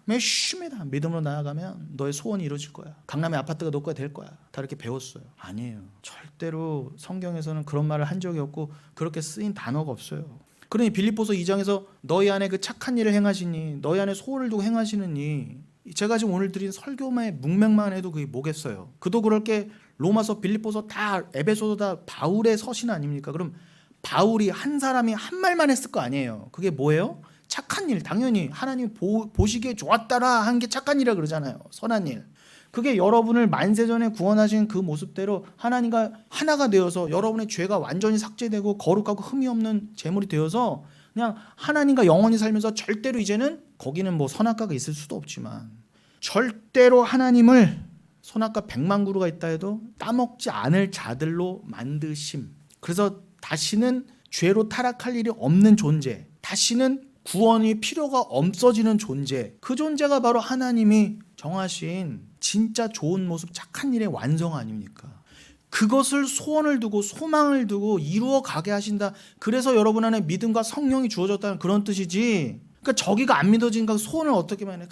매심이다. 믿음으로 나아가면 너의 소원이 이루어질 거야. 강남의 아파트가 너 거가 될 거야. 다 이렇게 배웠어요. 아니에요. 절대로 성경에서는 그런 말을 한 적이 없고 그렇게 쓰인 단어가 없어요. 그러니 빌립보서 2장에서 너희 안에 그 착한 일을 행하시니, 너희 안에 소원을 두고 행하시느니, 제가 지금 오늘 드린 설교의 문맥만 해도 그게 뭐겠어요. 그도 그럴 게 로마서 빌립보서 다 에베소서 다 바울의 서신 아닙니까? 그럼 바울이 한 사람이 한 말만 했을 거 아니에요. 그게 뭐예요? 착한 일. 당연히 하나님이 보시기에 좋았다라 한 게 착한 일이라 그러잖아요. 선한 일. 그게 여러분을 만세전에 구원하신 그 모습대로 하나님과 하나가 되어서 여러분의 죄가 완전히 삭제되고 거룩하고 흠이 없는 제물이 되어서 그냥 하나님과 영원히 살면서 절대로 이제는 거기는 뭐 선악과가 있을 수도 없지만 절대로 하나님을 선악과 100만 그루가 있다 해도 따먹지 않을 자들로 만드심. 그래서 다시는 죄로 타락할 일이 없는 존재, 다시는 구원이 필요가 없어지는 존재, 그 존재가 바로 하나님이 정하신 진짜 좋은 모습, 착한 일의 완성 아닙니까? 그것을 소원을 두고 소망을 두고 이루어 가게 하신다. 그래서 여러분 안에 믿음과 성령이 주어졌다는 그런 뜻이지. 그러니까 저기가 안 믿어지니까 소원을 어떻게 만해?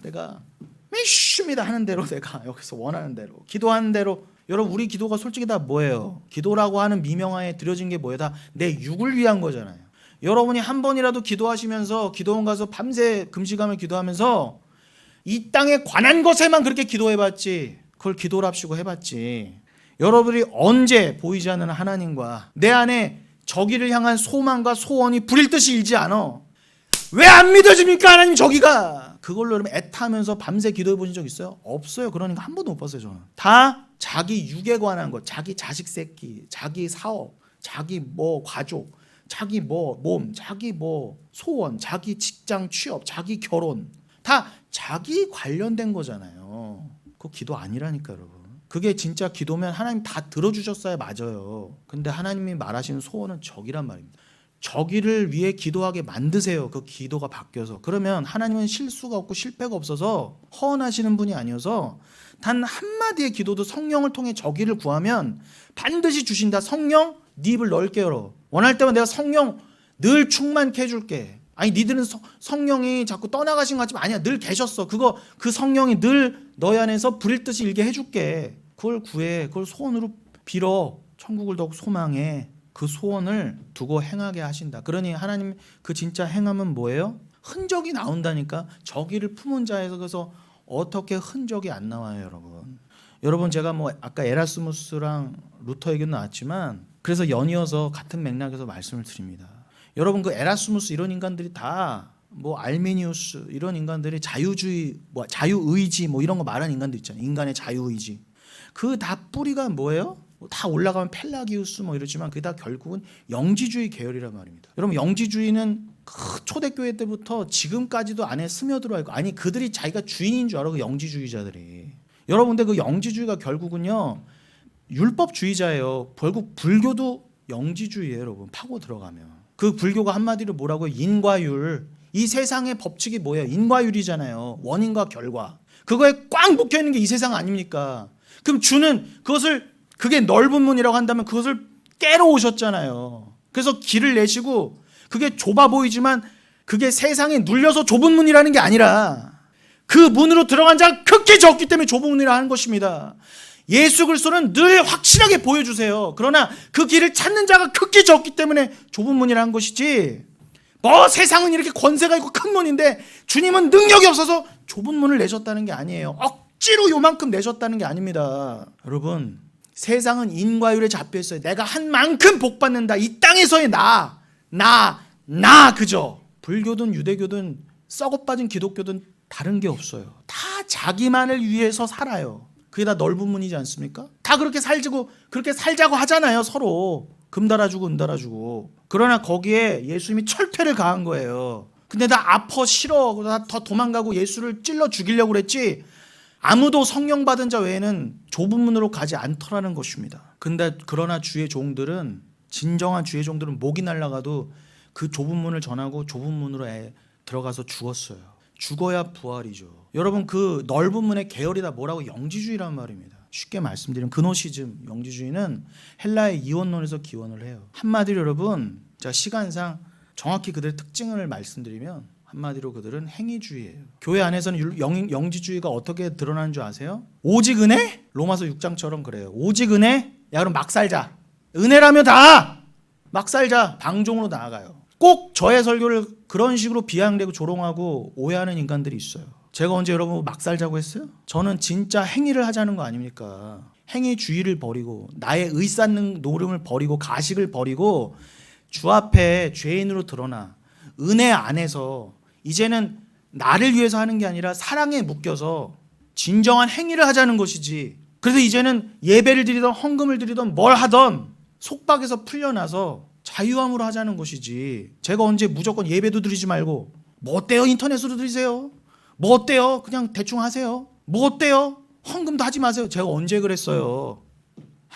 내가 열심히다 하는 대로, 내가 여기서 원하는 대로 기도하는 대로. 여러분 우리 기도가 솔직히 다 뭐예요? 기도라고 하는 미명하에 드려진 게 뭐예요? 다 내 육을 위한 거잖아요. 여러분이 한 번이라도 기도하시면서 기도원 가서 밤새 금식하며 기도하면서 이 땅에 관한 것에만 그렇게 기도해봤지, 그걸 기도랍시고 해봤지, 여러분이 언제 보이지 않는 하나님과 내 안에 저기를 향한 소망과 소원이 불일 듯이 일지 않아? 왜 안 믿어집니까 하나님 저기가? 그걸로 여러분 애타면서 밤새 기도해 보신 적 있어요? 없어요. 그러니까 한 번도 못 봤어요. 저는 다 자기 육에 관한 것, 자기 자식 새끼, 자기 사업, 자기 뭐 가족, 자기 뭐 몸, 자기 뭐 소원, 자기 직장 취업, 자기 결혼, 다 자기 관련된 거잖아요. 그거 기도 아니라니까 여러분. 그게 진짜 기도면 하나님 다 들어주셨어야 맞아요. 근데 하나님이 말하시는 소원은 저기란 말입니다. 저기를 위해 기도하게 만드세요. 그 기도가 바뀌어서. 그러면 하나님은 실수가 없고 실패가 없어서 허언하시는 분이 아니어서 단 한마디의 기도도 성령을 통해 저기를 구하면 반드시 주신다. 성령 네 입을 넓게 열어. 원할 때면 내가 성령 늘 충만케 해줄게. 아니 니들은 성령이 자꾸 떠나가신 것 같지만 아니야. 늘 계셨어. 그 성령이 늘 너희 안에서 불일 듯이 일게 해줄게. 그걸 구해. 그걸 소원으로 빌어. 천국을 더욱 소망해. 그 소원을 두고 행하게 하신다. 그러니 하나님 그 진짜 행함은 뭐예요? 흔적이 나온다니까. 저기를 품은 자에서 그래서 어떻게 흔적이 안 나와요, 여러분. 여러분 제가 뭐 아까 에라스무스랑 루터 얘기도 나왔지만 그래서 연이어서 같은 맥락에서 말씀을 드립니다. 여러분 그 에라스무스 이런 인간들이 다 뭐 알미니우스 이런 인간들이 자유주의, 뭐 자유의지 뭐 이런 거 말하는 인간들 있잖아요. 인간의 자유의지. 그 다 뿌리가 뭐예요? 다 올라가면 펠라기우스 뭐 이러지만 그게 다 결국은 영지주의 계열이란 말입니다. 여러분 영지주의는 그 초대교회 때부터 지금까지도 안에 스며들어 있고 아니 그들이 자기가 주인인 줄 알아. 그 영지주의자들이. 여러분 근데 그 영지주의가 결국은요 율법주의자예요. 결국 불교도 영지주의예요. 여러분 파고 들어가면 그 불교가 한마디로 뭐라고요? 인과율. 이 세상의 법칙이 뭐예요? 인과율이잖아요. 원인과 결과. 그거에 꽉 묶여있는 게 이 세상 아닙니까? 그럼 주는 그게 넓은 문이라고 한다면 그것을 깨러 오셨잖아요. 그래서 길을 내시고 그게 좁아 보이지만 그게 세상에 눌려서 좁은 문이라는 게 아니라 그 문으로 들어간 자가 극히 적기 때문에 좁은 문이라 하는 것입니다. 예수 그리스도는 늘 확실하게 보여주세요. 그러나 그 길을 찾는 자가 극히 적기 때문에 좁은 문이라 한 것이지 뭐 세상은 이렇게 권세가 있고 큰 문인데 주님은 능력이 없어서 좁은 문을 내셨다는 게 아니에요. 억지로 요만큼 내셨다는 게 아닙니다. 여러분 세상은 인과율에 잡혀있어요. 내가 한 만큼 복받는다. 이 땅에서의 나 그죠? 불교든 유대교든 썩어빠진 기독교든 다른 게 없어요. 다 자기만을 위해서 살아요. 그게 다 넓은 문이지 않습니까? 다 그렇게 살자고 하잖아요. 서로 금 달아주고 은 달아주고. 그러나 거기에 예수님이 철퇴를 가한 거예요. 근데 나 아파 싫어. 나 더 도망가고 예수를 찔러 죽이려고 그랬지. 아무도 성령 받은 자 외에는 좁은 문으로 가지 않더라는 것입니다. 근데 그러나 주의 종들은 진정한 주의 종들은 목이 날아가도 그 좁은 문을 전하고 좁은 문으로 들어가서 죽었어요. 죽어야 부활이죠. 여러분 그 넓은 문의 계열이 다 뭐라고? 영지주의란 말입니다. 쉽게 말씀드리면 그노시즘, 영지주의는 헬라의 이원론에서 기원을 해요. 한마디로 여러분 자 시간상 정확히 그들의 특징을 말씀드리면 한마디로 그들은 행위주의예요. 교회 안에서는 영지주의가 어떻게 드러나는 줄 아세요? 오직 은혜? 로마서 6장처럼 그래요. 오직 은혜? 야 그럼 막 살자. 은혜라면 다 막 살자. 방종으로 나아가요. 꼭 저의 설교를 그런 식으로 비양되고 조롱하고 오해하는 인간들이 있어요. 제가 언제 여러분 막 살자고 했어요? 저는 진짜 행위를 하자는 거 아닙니까? 행위주의를 버리고 나의 의쌓는 노름을 버리고 가식을 버리고 주 앞에 죄인으로 드러나 은혜 안에서 이제는 나를 위해서 하는 게 아니라 사랑에 묶여서 진정한 행위를 하자는 것이지. 그래서 이제는 예배를 드리던 헌금을 드리던 뭘 하던 속박에서 풀려나서 자유함으로 하자는 것이지. 제가 언제 무조건 예배도 드리지 말고 뭐 어때요? 인터넷으로 드리세요. 뭐 어때요? 그냥 대충 하세요. 뭐 어때요? 헌금도 하지 마세요. 제가 언제 그랬어요?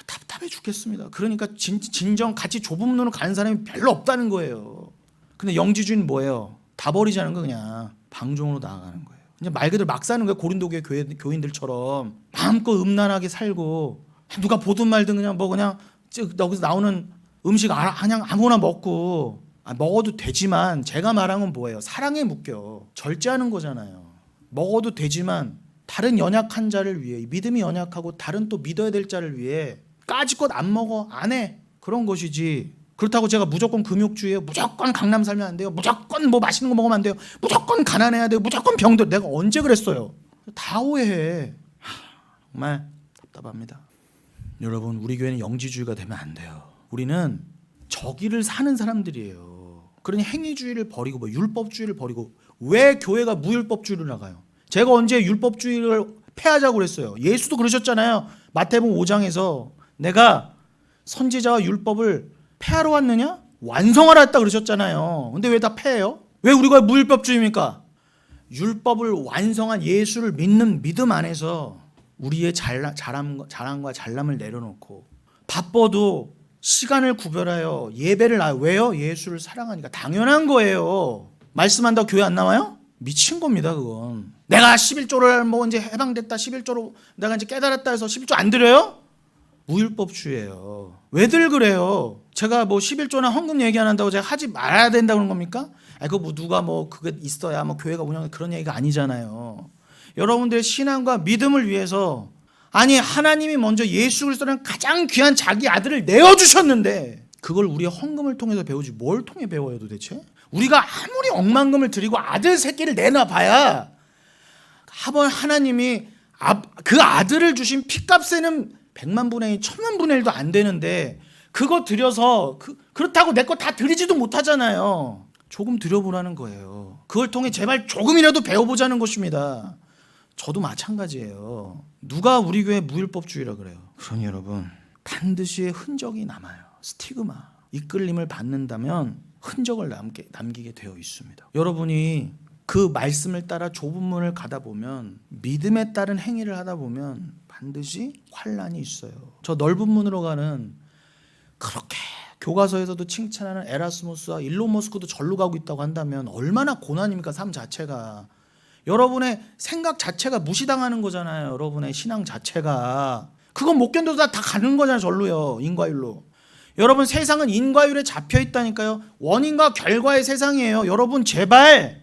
답답해 죽겠습니다. 그러니까 진정 같이 좁은 문으로 가는 사람이 별로 없다는 거예요. 근데 영지주의는 뭐예요? 다 버리자는 거 그냥 방종으로 나아가는 거예요. 그냥 말 그대로 막 사는 거예요. 고린도교회 교인들처럼 마음껏 음란하게 살고 누가 보든 말든 그냥 여기서 나오는 음식 그냥 아무거나 먹고 먹어도 되지만 제가 말한 건 뭐예요? 사랑에 묶여 절제하는 거잖아요. 먹어도 되지만 다른 연약한 자를 위해 믿음이 연약하고 다른 또 믿어야 될 자를 위해 까짓것 안 먹어 안 해 그런 것이지. 그렇다고 제가 무조건 금욕주의예요. 무조건 강남 살면 안 돼요. 무조건 뭐 맛있는 거 먹으면 안 돼요. 무조건 가난해야 돼요. 무조건 병들. 내가 언제 그랬어요? 다 오해해. 정말 답답합니다. 여러분 우리 교회는 영지주의가 되면 안 돼요. 우리는 저기를 사는 사람들이에요. 그러니 행위주의를 버리고 뭐 율법주의를 버리고 왜 교회가 무율법주의로 나가요? 제가 언제 율법주의를 폐하자고 그랬어요? 예수도 그러셨잖아요. 마태복음 5장에서 내가 선지자와 율법을 폐하러 왔느냐? 완성하러 왔다 그러셨잖아요. 근데 왜 다 폐해요? 왜 우리가 무율법주의입니까? 율법을 완성한 예수를 믿는 믿음 안에서 우리의 자랑과 잘남을 내려놓고 바빠도 시간을 구별하여 예배를 왜요? 예수를 사랑하니까. 당연한 거예요. 말씀한다고 교회 안 나와요? 미친 겁니다. 그건 내가 11조를 뭐 이제 해방됐다 11조로 내가 이제 깨달았다 해서 11조 안 드려요? 무율법주의예요. 왜들 그래요? 제가 뭐 11조나 헌금 얘기 안 한다고 제가 하지 말아야 된다고 그런 겁니까? 그거 뭐 누가 뭐 그게 있어야 뭐 교회가 운영하는 그런 얘기가 아니잖아요. 여러분들의 신앙과 믿음을 위해서 아니 하나님이 먼저 예수 그리스도라는 가장 귀한 자기 아들을 내어주셨는데 그걸 우리의 헌금을 통해서 배우지 뭘 통해 배워요 도대체? 우리가 아무리 억만금을 드리고 아들 새끼를 내놔봐야 한번 하나님이 그 아들을 주신 피값에는 100만 분의 1, 1000만 분의 1도 안 되는데 그거 드려서 그렇다고 내 거 다 드리지도 못하잖아요. 조금 드려보라는 거예요. 그걸 통해 제발 조금이라도 배워보자는 것입니다. 저도 마찬가지예요. 누가 우리 교회 무율법주의라 그래요? 그러니 여러분 반드시 흔적이 남아요. 스티그마, 이끌림을 받는다면 흔적을 남기게 되어 있습니다. 여러분이 그 말씀을 따라 좁은 문을 가다 보면 믿음에 따른 행위를 하다 보면 반드시 환란이 있어요. 저 넓은 문으로 가는 그렇게 교과서에서도 칭찬하는 에라스무스와 일론 머스크도 절로 가고 있다고 한다면 얼마나 고난입니까? 삶 자체가. 여러분의 생각 자체가 무시당하는 거잖아요. 여러분의 신앙 자체가. 그건 못 견뎌서 다 가는 거잖아요. 절로요. 인과율로. 여러분 세상은 인과율에 잡혀 있다니까요. 원인과 결과의 세상이에요. 여러분 제발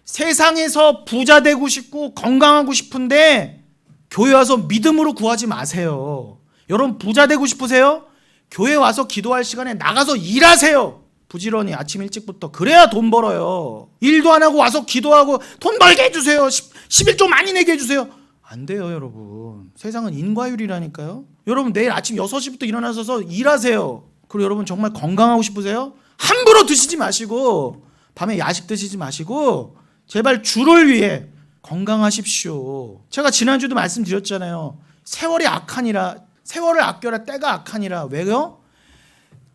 세상에서 부자 되고 싶고 건강하고 싶은데 교회 와서 믿음으로 구하지 마세요. 여러분 부자 되고 싶으세요? 교회 와서 기도할 시간에 나가서 일하세요. 부지런히 아침 일찍부터. 그래야 돈 벌어요. 일도 안 하고 와서 기도하고 돈 벌게 해주세요. 11조 많이 내게 해주세요. 안 돼요 여러분. 세상은 인과율이라니까요. 여러분 내일 아침 6시부터 일어나셔서 일하세요. 그리고 여러분 정말 건강하고 싶으세요? 함부로 드시지 마시고 밤에 야식 드시지 마시고 제발 주를 위해 건강하십시오. 제가 지난주도 말씀드렸잖아요. 세월이 악하니라. 세월을 아껴라. 때가 악하니라. 왜요?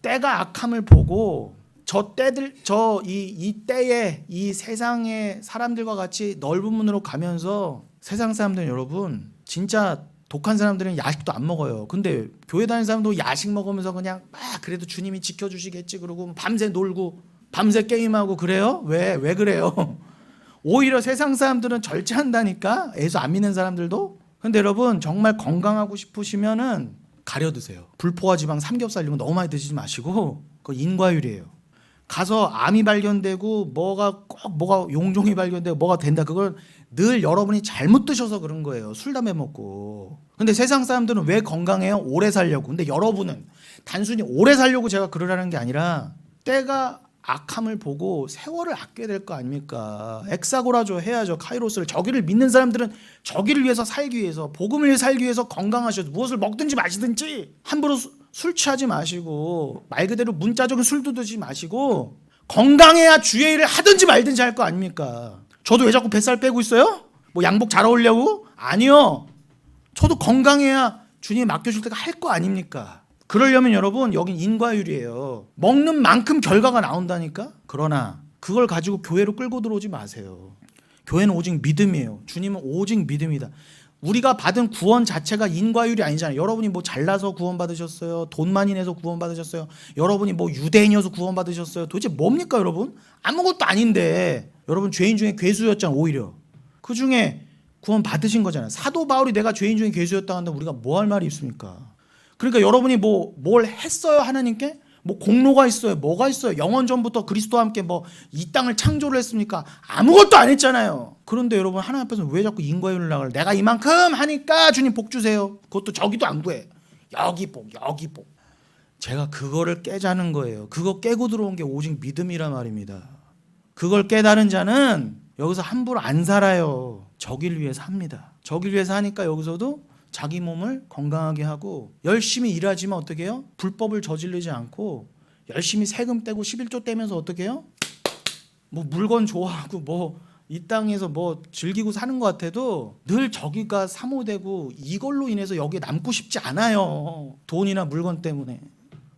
때가 악함을 보고 이 때에 이 세상의 사람들과 같이 넓은 문으로 가면서 세상 사람들은 여러분 진짜 독한 사람들은 야식도 안 먹어요. 근데 교회 다니는 사람도 야식 먹으면서 그냥 그래도 주님이 지켜주시겠지 그러고 밤새 놀고 밤새 게임하고 그래요? 왜 그래요? 오히려 세상 사람들은 절제한다니까. 예수 안 믿는 사람들도. 근데 여러분 정말 건강하고 싶으시면은 가려 드세요. 불포화 지방 삼겹살 이런 거 너무 많이 드시지 마시고 그거 인과율이에요. 가서 암이 발견되고 뭐가 용종이 발견되고 뭐가 된다. 그걸 늘 여러분이 잘못 드셔서 그런 거예요. 술 담배 먹고. 근데 세상 사람들은 왜 건강해요? 오래 살려고. 근데 여러분은 단순히 오래 살려고 제가 그러라는 게 아니라 때가 악함을 보고 세월을 아껴야 될 거 아닙니까? 엑사고라죠. 해야죠. 카이로스를. 저기를 믿는 사람들은 저기를 위해서 살기 위해서 복음을 위해 살기 위해서 건강하셔도 무엇을 먹든지 마시든지 함부로 술 취하지 마시고 말 그대로 문자적인 술도 드시지 마시고 건강해야 주의 일을 하든지 말든지 할 거 아닙니까? 저도 왜 자꾸 뱃살 빼고 있어요? 뭐 양복 잘 어울려고? 아니요. 저도 건강해야 주님이 맡겨줄 때가 할 거 아닙니까? 그러려면 여러분 여긴 인과율이에요. 먹는 만큼 결과가 나온다니까. 그러나 그걸 가지고 교회로 끌고 들어오지 마세요. 교회는 오직 믿음이에요. 주님은 오직 믿음이다. 우리가 받은 구원 자체가 인과율이 아니잖아요. 여러분이 뭐 잘나서 구원 받으셨어요? 돈 많이 내서 구원 받으셨어요? 여러분이 뭐 유대인이어서 구원 받으셨어요? 도대체 뭡니까 여러분? 아무것도 아닌데 여러분 죄인 중에 괴수였잖아. 오히려 그 중에 구원 받으신 거잖아요. 사도 바울이 내가 죄인 중에 괴수였다 한다면 우리가 뭐 할 말이 있습니까? 그러니까 여러분이 뭘 했어요 하나님께? 뭐 공로가 있어요? 뭐가 있어요? 영원 전부터 그리스도와 함께 뭐 이 땅을 창조를 했습니까? 아무것도 안 했잖아요. 그런데 여러분 하나님 앞에서 왜 자꾸 인과율을 나가요? 내가 이만큼 하니까 주님 복 주세요. 그것도 저기도 안 구해. 여기 복. 제가 그거를 깨자는 거예요. 그거 깨고 들어온 게 오직 믿음이란 말입니다. 그걸 깨달은 자는 여기서 함부로 안 살아요. 저길 위해 삽니다. 저길 위해서 하니까 여기서도 자기 몸을 건강하게 하고 열심히 일하지만 어떻게 해요? 불법을 저지르지 않고 열심히 세금 떼고 11조 떼면서 어떻게 해요? 뭐 물건 좋아하고 뭐 이 땅에서 뭐 즐기고 사는 것 같아도 늘 저기가 사모되고 이걸로 인해서 여기에 남고 싶지 않아요. 돈이나 물건 때문에.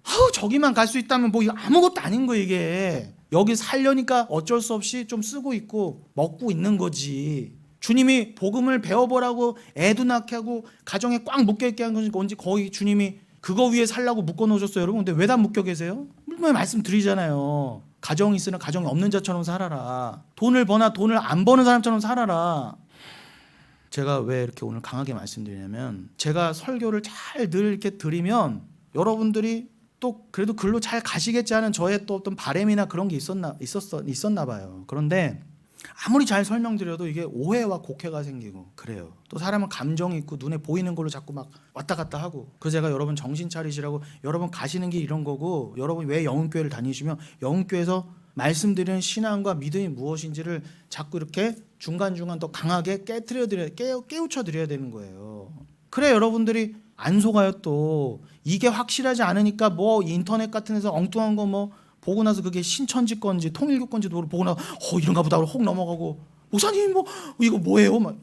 아우 저기만 갈 수 있다면 뭐 이거 아무것도 아닌 거 이게. 여기 살려니까 어쩔 수 없이 좀 쓰고 있고 먹고 있는 거지. 주님이 복음을 배워보라고 애도 낳게 하고 가정에 꽉 묶여있게 한 건지 거의 주님이 그거 위에 살라고 묶어놓으셨어요 여러분. 근데 왜 다 묶여 계세요? 분명히 말씀드리잖아요. 가정이 있으나 가정이 없는 자처럼 살아라. 돈을 버나 돈을 안 버는 사람처럼 살아라. 제가 왜 이렇게 오늘 강하게 말씀드리냐면 제가 설교를 잘 늘 이렇게 드리면 여러분들이 또 그래도 글로 잘 가시겠지 하는 저의 또 어떤 바램이나 그런 게 있었나 봐요. 그런데 아무리 잘 설명드려도 이게 오해와 곡해가 생기고 그래요. 또 사람은 감정이 있고 눈에 보이는 걸로 자꾸 막 왔다 갔다 하고. 그래서 제가 여러분 정신 차리시라고 여러분 가시는 길 이런 거고 여러분 왜 영흥교회를 다니시면 영흥교회에서 말씀드리는 신앙과 믿음이 무엇인지를 자꾸 이렇게 중간중간 더 강하게 깨우쳐 드려야 되는 거예요. 그래 여러분들이 안 속아요. 또 이게 확실하지 않으니까 뭐 인터넷 같은 데서 엉뚱한 거 뭐 보고 나서 그게 신천지 건지 통일교 건지도 보고 나서 이런가 보다 혹 넘어가고 목사님 뭐 이거 뭐예요? 막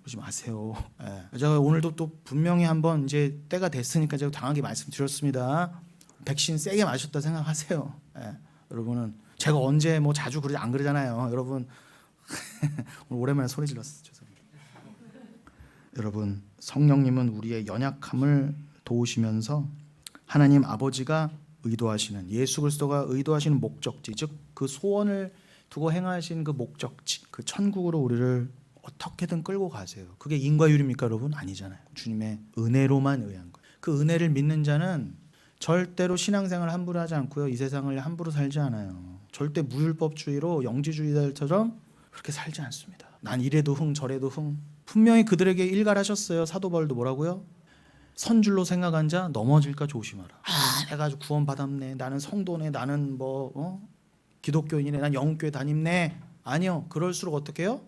그러지 마세요. 예. 제가 오늘도 또 분명히 한번 이제 때가 됐으니까 제가 강하게 말씀드렸습니다. 백신 세게 맞으셨다 생각하세요. 예. 여러분은 제가 언제 뭐 자주 그러지 안 그러잖아요. 여러분 오늘 오랜만에 소리 질렀어요. 죄송합니다. 여러분 성령님은 우리의 연약함을 도우시면서 하나님 아버지가 의도하시는 예수 그리스도가 의도하시는 목적지 즉 그 소원을 두고 행하신 그 목적지 그 천국으로 우리를 어떻게든 끌고 가세요. 그게 인과율입니까 여러분? 아니잖아요. 주님의 은혜로만 의한 거예요. 그 은혜를 믿는 자는 절대로 신앙생활을 함부로 하지 않고요. 이 세상을 함부로 살지 않아요. 절대 무율법주의로 영지주의자들처럼 그렇게 살지 않습니다. 난 이래도 흥 저래도 흥. 분명히 그들에게 일갈하셨어요. 사도 바울도 뭐라고요? 선줄로 생각한 자 넘어질까 조심하라. 내가 아주 구원 받았네. 나는 성도네. 나는 기독교인이네. 난 영교회 다닙네. 아니요. 그럴수록 어떻게 해요?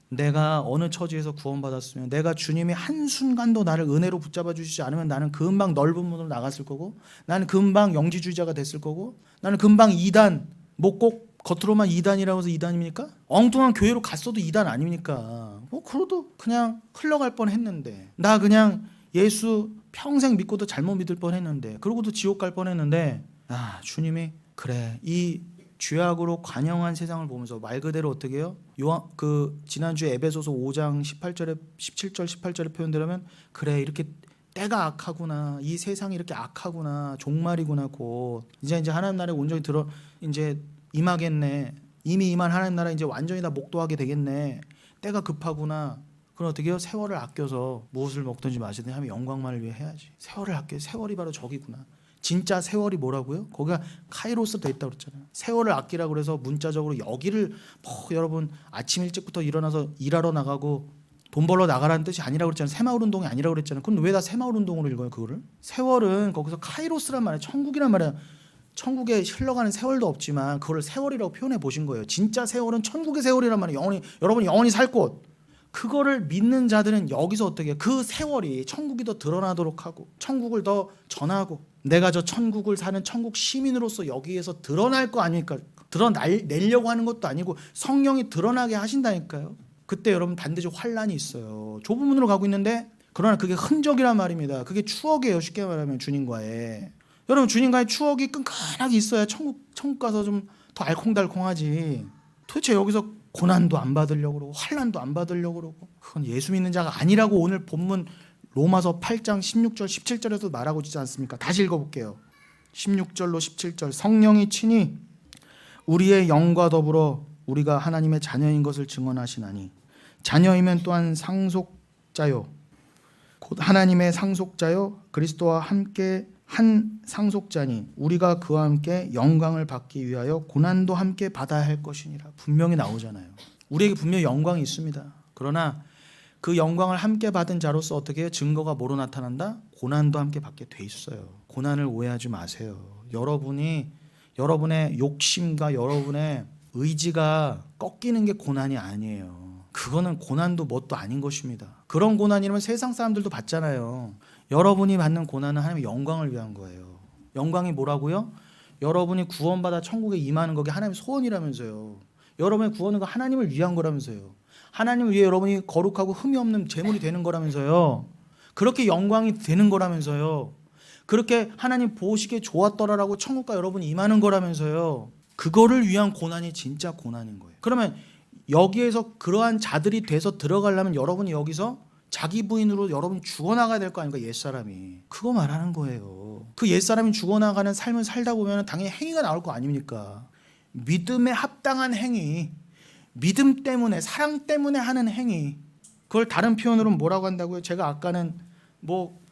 내가 어느 처지에서 구원받았으면 내가 주님이 한순간도 나를 은혜로 붙잡아 주시지 않으면 나는 금방 넓은 문으로 나갔을 거고 나는 금방 영지주의자가 됐을 거고 나는 금방 이단 뭐 꼭 겉으로만 이단이라고 해서 이단입니까? 엉뚱한 교회로 갔어도 이단 아닙니까? 그래도 그냥 흘러갈 뻔했는데 나 그냥 예수 평생 믿고도 잘못 믿을 뻔했는데 그러고도 지옥 갈 뻔했는데 주님이 그래 이 죄악으로 관영한 세상을 보면서 말 그대로 어떻게 해요? 지난주에 에베소서 5장 17절 18절의 표현대로면 그래 이렇게 때가 악하구나 이 세상이 이렇게 악하구나 종말이구나 곧 이제 하나님 나라에 온전히 이제 임하겠네 이미 임한 하나님 나라 이제 완전히 다 목도하게 되겠네 때가 급하구나. 그럼 어떻게 해요? 세월을 아껴서 무엇을 먹든지 마시든지 하면 영광만을 위해 해야지. 세월을 아껴. 세월이 바로 저기구나. 진짜 세월이 뭐라고요? 거기가 카이로스 돼 있다고 그랬잖아요. 세월을 아끼라고 그래서 문자적으로 여기를 여러분 아침 일찍부터 일어나서 일하러 나가고 돈 벌러 나가라는 뜻이 아니라고 그랬잖아요. 새마을 운동이 아니라고 그랬잖아요. 그럼 왜 다 새마을 운동으로 읽어요 그거를? 세월은 거기서 카이로스란 말이에요. 천국이란 말이에요. 천국에 흘러가는 세월도 없지만 그걸 세월이라고 표현해 보신 거예요. 진짜 세월은 천국의 세월이란 말이에요. 여러분 영원히 살 곳. 그거를 믿는 자들은 여기서 어떻게 해요? 그 세월이 천국이 더 드러나도록 하고 천국을 더 전하고 내가 저 천국을 사는 천국 시민으로서 여기에서 드러날 거 아닙니까? 드러내려고 하는 것도 아니고 성령이 드러나게 하신다니까요. 그때 여러분 반드시 환란이 있어요. 좁은 문으로 가고 있는데 그러나 그게 흔적이란 말입니다. 그게 추억이에요. 쉽게 말하면 주님과의. 여러분 주님과의 추억이 끈끈하게 있어야 천국 가서 좀 더 알콩달콩하지. 도대체 여기서 고난도 안 받으려고 그러고 환난도 안 받으려고 그러고 그건 예수 믿는 자가 아니라고 오늘 본문 로마서 8장 16절 17절에도 말하고 있지 않습니까? 다시 읽어볼게요. 16절로 17절 성령이 친히 우리의 영과 더불어 우리가 하나님의 자녀인 것을 증언하시나니 자녀이면 또한 상속자요 곧 하나님의 상속자요 그리스도와 함께 한 상속자니 우리가 그와 함께 영광을 받기 위하여 고난도 함께 받아야 할 것이니라. 분명히 나오잖아요. 우리에게 분명히 영광이 있습니다. 그러나 그 영광을 함께 받은 자로서 어떻게 해요? 증거가 뭐로 나타난다? 고난도 함께 받게 돼 있어요. 고난을 오해하지 마세요. 여러분의 욕심과 여러분의 의지가 꺾이는 게 고난이 아니에요. 그거는 고난도 뭣도 아닌 것입니다. 그런 고난이라면 세상 사람들도 받잖아요. 여러분이 받는 고난은 하나님의 영광을 위한 거예요. 영광이 뭐라고요? 여러분이 구원받아 천국에 임하는 거게 하나님의 소원이라면서요. 여러분의 구원은 그 하나님을 위한 거라면서요. 하나님을 위해 여러분이 거룩하고 흠이 없는 제물이 되는 거라면서요. 그렇게 영광이 되는 거라면서요. 그렇게 하나님 보시기에 좋았더라라고 천국과 여러분이 임하는 거라면서요. 그거를 위한 고난이 진짜 고난인 거예요. 그러면 여기에서 그러한 자들이 돼서 들어가려면 여러분이 여기서 자기 부인으로 여러분 죽어나가야 될 거 아닙니까? 옛사람이. 그거 말하는 거예요. 그 옛사람이 죽어나가는 삶을 살다 보면 당연히 행위가 나올 거 아닙니까? 믿음에 합당한 행위, 믿음 때문에, 사랑 때문에 하는 행위. 그걸 다른 표현으로는 뭐라고 한다고요? 제가 아까는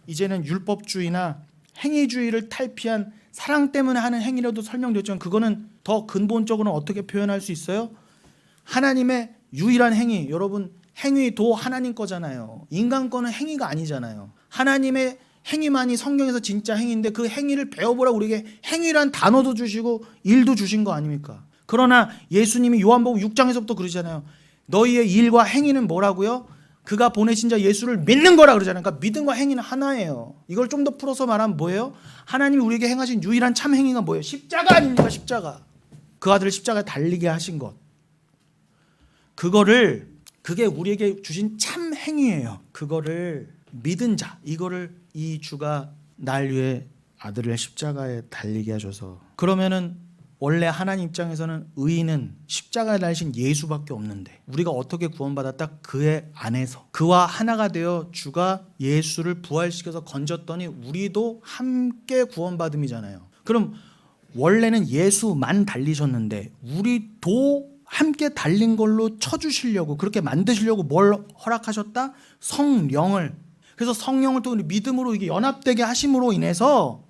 이제는 율법주의나 행위주의를 탈피한 사랑 때문에 하는 행위라도 설명드렸지만, 그거는 더 근본적으로는 어떻게 표현할 수 있어요? 하나님의 유일한 행위. 여러분, 행위도 하나님 거잖아요. 인간 거는 행위가 아니잖아요. 하나님의 행위만이 성경에서 진짜 행위인데, 그 행위를 배워보라고 우리에게 행위란 단어도 주시고 일도 주신 거 아닙니까? 그러나 예수님이 요한복음 6장에서부터 그러잖아요. 너희의 일과 행위는 뭐라고요? 그가 보내신 자 예수를 믿는 거라 그러잖아요. 그러니까 믿음과 행위는 하나예요. 이걸 좀 더 풀어서 말하면 뭐예요? 하나님이 우리에게 행하신 유일한 참 행위가 뭐예요? 십자가 아닙니까? 십자가. 그 아들을 십자가에 달리게 하신 것. 그게 우리에게 주신 참 행위예요. 그거를 믿은 자, 이거를 이 주가 날 위해 아들을 십자가에 달리게 하셔서, 그러면은 원래 하나님 입장에서는 의인은 십자가에 달리신 예수밖에 없는데, 우리가 어떻게 구원받았다? 그의 안에서 그와 하나가 되어 주가 예수를 부활시켜서 건졌더니 우리도 함께 구원받음이잖아요. 그럼 원래는 예수만 달리셨는데 우리도 함께 달린 걸로 쳐주시려고, 그렇게 만드시려고 뭘 허락하셨다? 성령을. 그래서 성령을 또 우리 믿음으로 이게 연합되게 하심으로 인해서,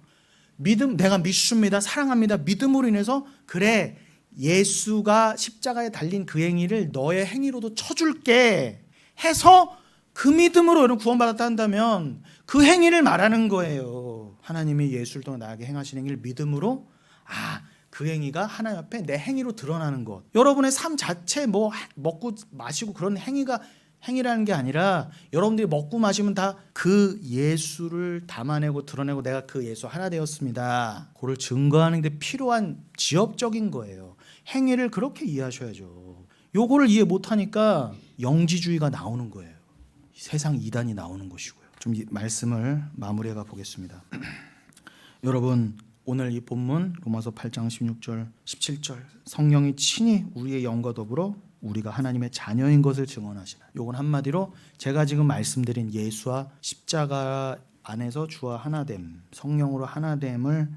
믿음, 내가 믿습니다, 사랑합니다, 믿음으로 인해서, 그래, 예수가 십자가에 달린 그 행위를 너의 행위로도 쳐줄게 해서, 그 믿음으로 여러분 구원받았다 한다면 그 행위를 말하는 거예요. 하나님이 예수를 통해 나에게 행하신 행위를 믿음으로, 그 행위가 하나님 앞에 내 행위로 드러나는 것. 여러분의 삶 자체 먹고 마시고 그런 행위라는 게 아니라, 여러분들이 먹고 마시면 다 그 예수를 담아내고 드러내고 내가 그 예수 하나 되었습니다, 그걸 증거하는 데 필요한 지엽적인 거예요. 행위를 그렇게 이해하셔야죠. 요거를 이해 못하니까 영지주의가 나오는 거예요. 세상 이단이 나오는 것이고요. 좀 말씀을 마무리해가 보겠습니다. 여러분, 오늘 이 본문 로마서 8장 16절 17절, 성령이 친히 우리의 영과 더불어 우리가 하나님의 자녀인 것을 증언하시나. 요건 한마디로 제가 지금 말씀드린 예수와 십자가 안에서 주와 하나됨, 성령으로 하나됨을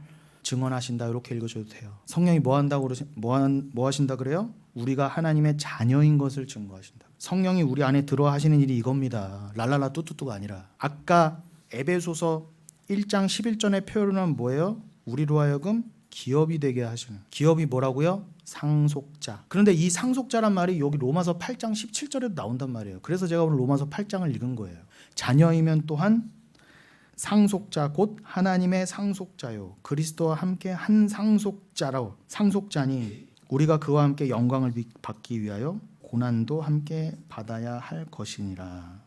증언하신다, 이렇게 읽으셔도 돼요. 성령이 뭐 하신다 그래요? 우리가 하나님의 자녀인 것을 증거하신다. 성령이 우리 안에 들어 하시는 일이 이겁니다. 랄랄라 뚜뚜뚜가 아니라, 아까 에베소서 1장 11절의 표현은 뭐예요? 우리로 하여금 기업이 되게 하시는. 기업이 뭐라고요? 상속자. 그런데 이 상속자란 말이 여기 로마서 8장 17절에도 나온단 말이에요. 그래서 제가 오늘 로마서 8장을 읽은 거예요. 자녀이면 또한 상속자, 곧 하나님의 상속자요, 그리스도와 함께 한 상속자라고. 상속자니 우리가 그와 함께 영광을 받기 위하여 고난도 함께 받아야 할 것이니라.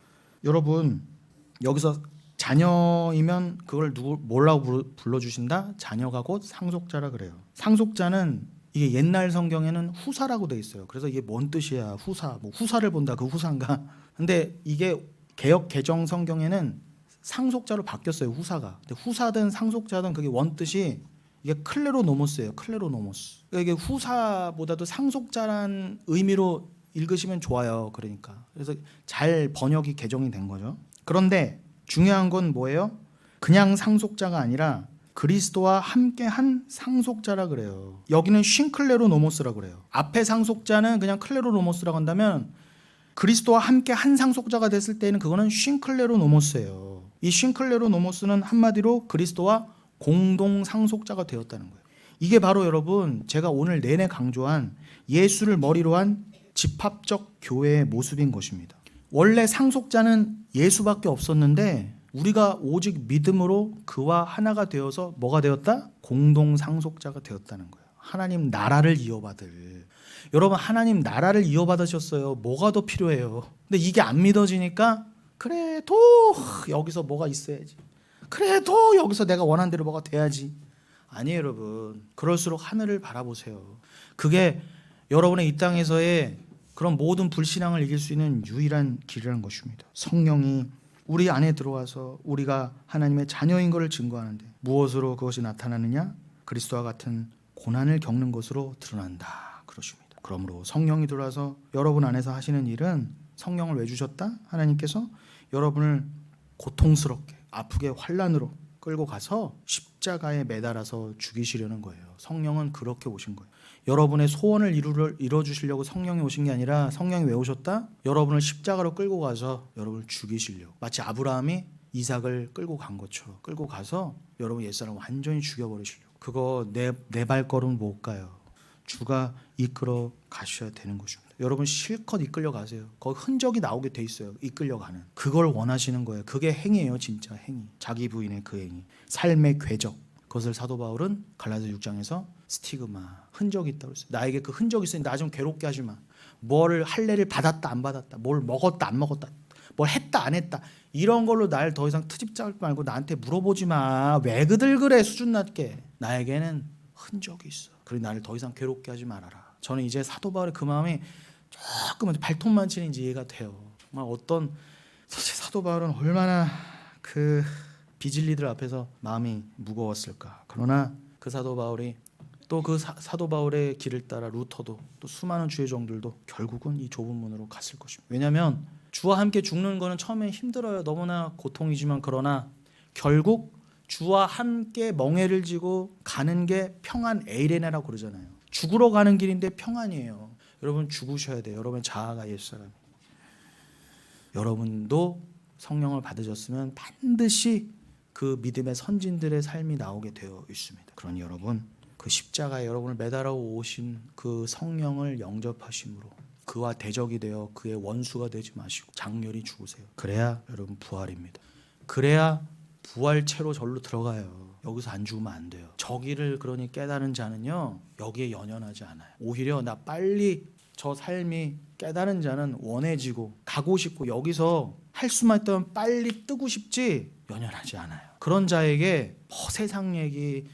여러분, 여기서 자녀이면 그걸 뭐라고 불러주신다? 자녀가 곧 상속자라 그래요. 상속자는 이게 옛날 성경에는 후사라고 돼 있어요. 그래서 이게 뭔 뜻이야? 후사, 후사를 본다, 그 후사인가? 근데 이게 개역 개정 성경에는 상속자로 바뀌었어요, 후사가. 근데 후사든 상속자든 그게 원뜻이 이게 클레로노모스예요. 클레로노모스. 그러니까 이게 후사보다도 상속자란 의미로 읽으시면 좋아요. 그래서 잘 번역이 개정이 된 거죠. 그런데 중요한 건 뭐예요? 그냥 상속자가 아니라 그리스도와 함께 한 상속자라 그래요. 여기는 쉰클레로노모스라 그래요. 앞에 상속자는 그냥 클레로노모스라고 한다면, 그리스도와 함께 한 상속자가 됐을 때는 그거는 쉰클레로노모스예요. 이 쉰클레로노모스는 한마디로 그리스도와 공동 상속자가 되었다는 거예요. 이게 바로 여러분, 제가 오늘 내내 강조한 예수를 머리로 한 집합적 교회의 모습인 것입니다. 원래 상속자는 예수밖에 없었는데 우리가 오직 믿음으로 그와 하나가 되어서 뭐가 되었다? 공동 상속자가 되었다는 거예요. 하나님 나라를 이어받을. 여러분, 하나님 나라를 이어받으셨어요. 뭐가 더 필요해요? 근데 이게 안 믿어지니까, 그래도 여기서 뭐가 있어야지, 그래도 여기서 내가 원하는 대로 뭐가 돼야지. 아니에요, 여러분. 그럴수록 하늘을 바라보세요. 그게 여러분의 이 땅에서의 그런 모든 불신앙을 이길 수 있는 유일한 길이라는 것입니다. 성령이 우리 안에 들어와서 우리가 하나님의 자녀인 것을 증거하는데 무엇으로 그것이 나타나느냐? 그리스도와 같은 고난을 겪는 것으로 드러난다. 그러십니다. 그러므로 성령이 들어와서 여러분 안에서 하시는 일은 성령을 왜 주셨다? 하나님께서 여러분을 고통스럽게 아프게 환난으로 끌고 가서 십자가에 매달아서 죽이시려는 거예요. 성령은 그렇게 오신 거예요. 여러분의 소원을 이뤄주시려고 성령이 오신 게 아니라 성령이 왜 오셨다? 여러분을 십자가로 끌고 가서 여러분을 죽이시려고. 마치 아브라함이 이삭을 끌고 간 것처럼 끌고 가서 여러분 옛사람 완전히 죽여버리시려고. 그거 내 발걸음 못 가요. 주가 이끌어 가셔야 되는 것입니다. 여러분 실컷 이끌려 가세요. 거기 흔적이 나오게 돼 있어요. 이끌려 가는. 그걸 원하시는 거예요. 그게 행위예요. 진짜 행위. 자기 부인의 그 행위. 삶의 궤적. 그것을 사도 바울은 갈라디아 6장에서 스티그마, 흔적이 있다고 했어요. 나에게 그 흔적이 있으니 나 좀 괴롭게 하지 마. 뭘 할례를 받았다 안 받았다. 뭘 먹었다 안 먹었다. 뭘 했다 안 했다. 이런 걸로 날 더 이상 트집 잡지 말고 나한테 물어보지 마. 왜 그들 그래 수준 낮게. 나에게는 흔적이 있어. 그리고 나를 더 이상 괴롭게 하지 말아라. 저는 이제 사도 바울의 그 마음이 조금 발톱만 치는지 이해가 돼요. 정말 어떤 사도 바울은 얼마나 그 비진리들 앞에서 마음이 무거웠을까. 그러나 그 사도 바울이 또 그 사도 바울의 길을 따라 루터도 또 수많은 주의 종들도 결국은 이 좁은 문으로 갔을 것입니다. 왜냐하면 주와 함께 죽는 거는 처음엔 힘들어요. 너무나 고통이지만 그러나 결국 주와 함께 멍에를 지고 가는 게 평안 에이레네라고 그러잖아요. 죽으러 가는 길인데 평안이에요. 여러분 죽으셔야 돼요. 여러분 자아가 옛사람. 여러분도 성령을 받으셨으면 반드시 그 믿음의 선진들의 삶이 나오게 되어 있습니다. 그러니 여러분 그 십자가에 여러분을 매달아 오신 그 성령을 영접하심으로 그와 대적이 되어 그의 원수가 되지 마시고 장렬히 죽으세요. 그래야 여러분 부활입니다. 그래야 부활체로 절로 들어가요. 여기서 안 죽으면 안 돼요. 저기를 그러니 깨달은 자는요 여기에 연연하지 않아요. 오히려 나 빨리 저 삶이 깨달은 자는 원해지고 가고 싶고 여기서 할 수만 있다면 빨리 뜨고 싶지 연연하지 않아요. 그런 자에게 세상 얘기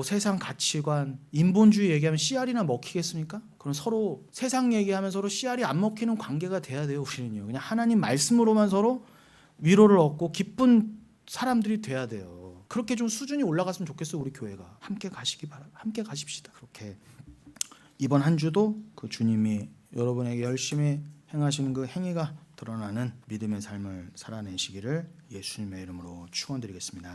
세상 가치관, 인본주의 얘기하면 씨알이나 먹히겠습니까? 그럼 서로 세상 얘기하면 서로 씨알이 안 먹히는 관계가 돼야 돼요. 우리는요. 그냥 하나님 말씀으로만 서로 위로를 얻고 기쁜 사람들이 돼야 돼요. 그렇게 좀 수준이 올라갔으면 좋겠어요. 우리 교회가 함께 함께 가십시다. 그렇게 이번 한 주도 그 주님이 여러분에게 열심히 행하시는 그 행위가 드러나는 믿음의 삶을 살아내시기를 예수님의 이름으로 축원드리겠습니다.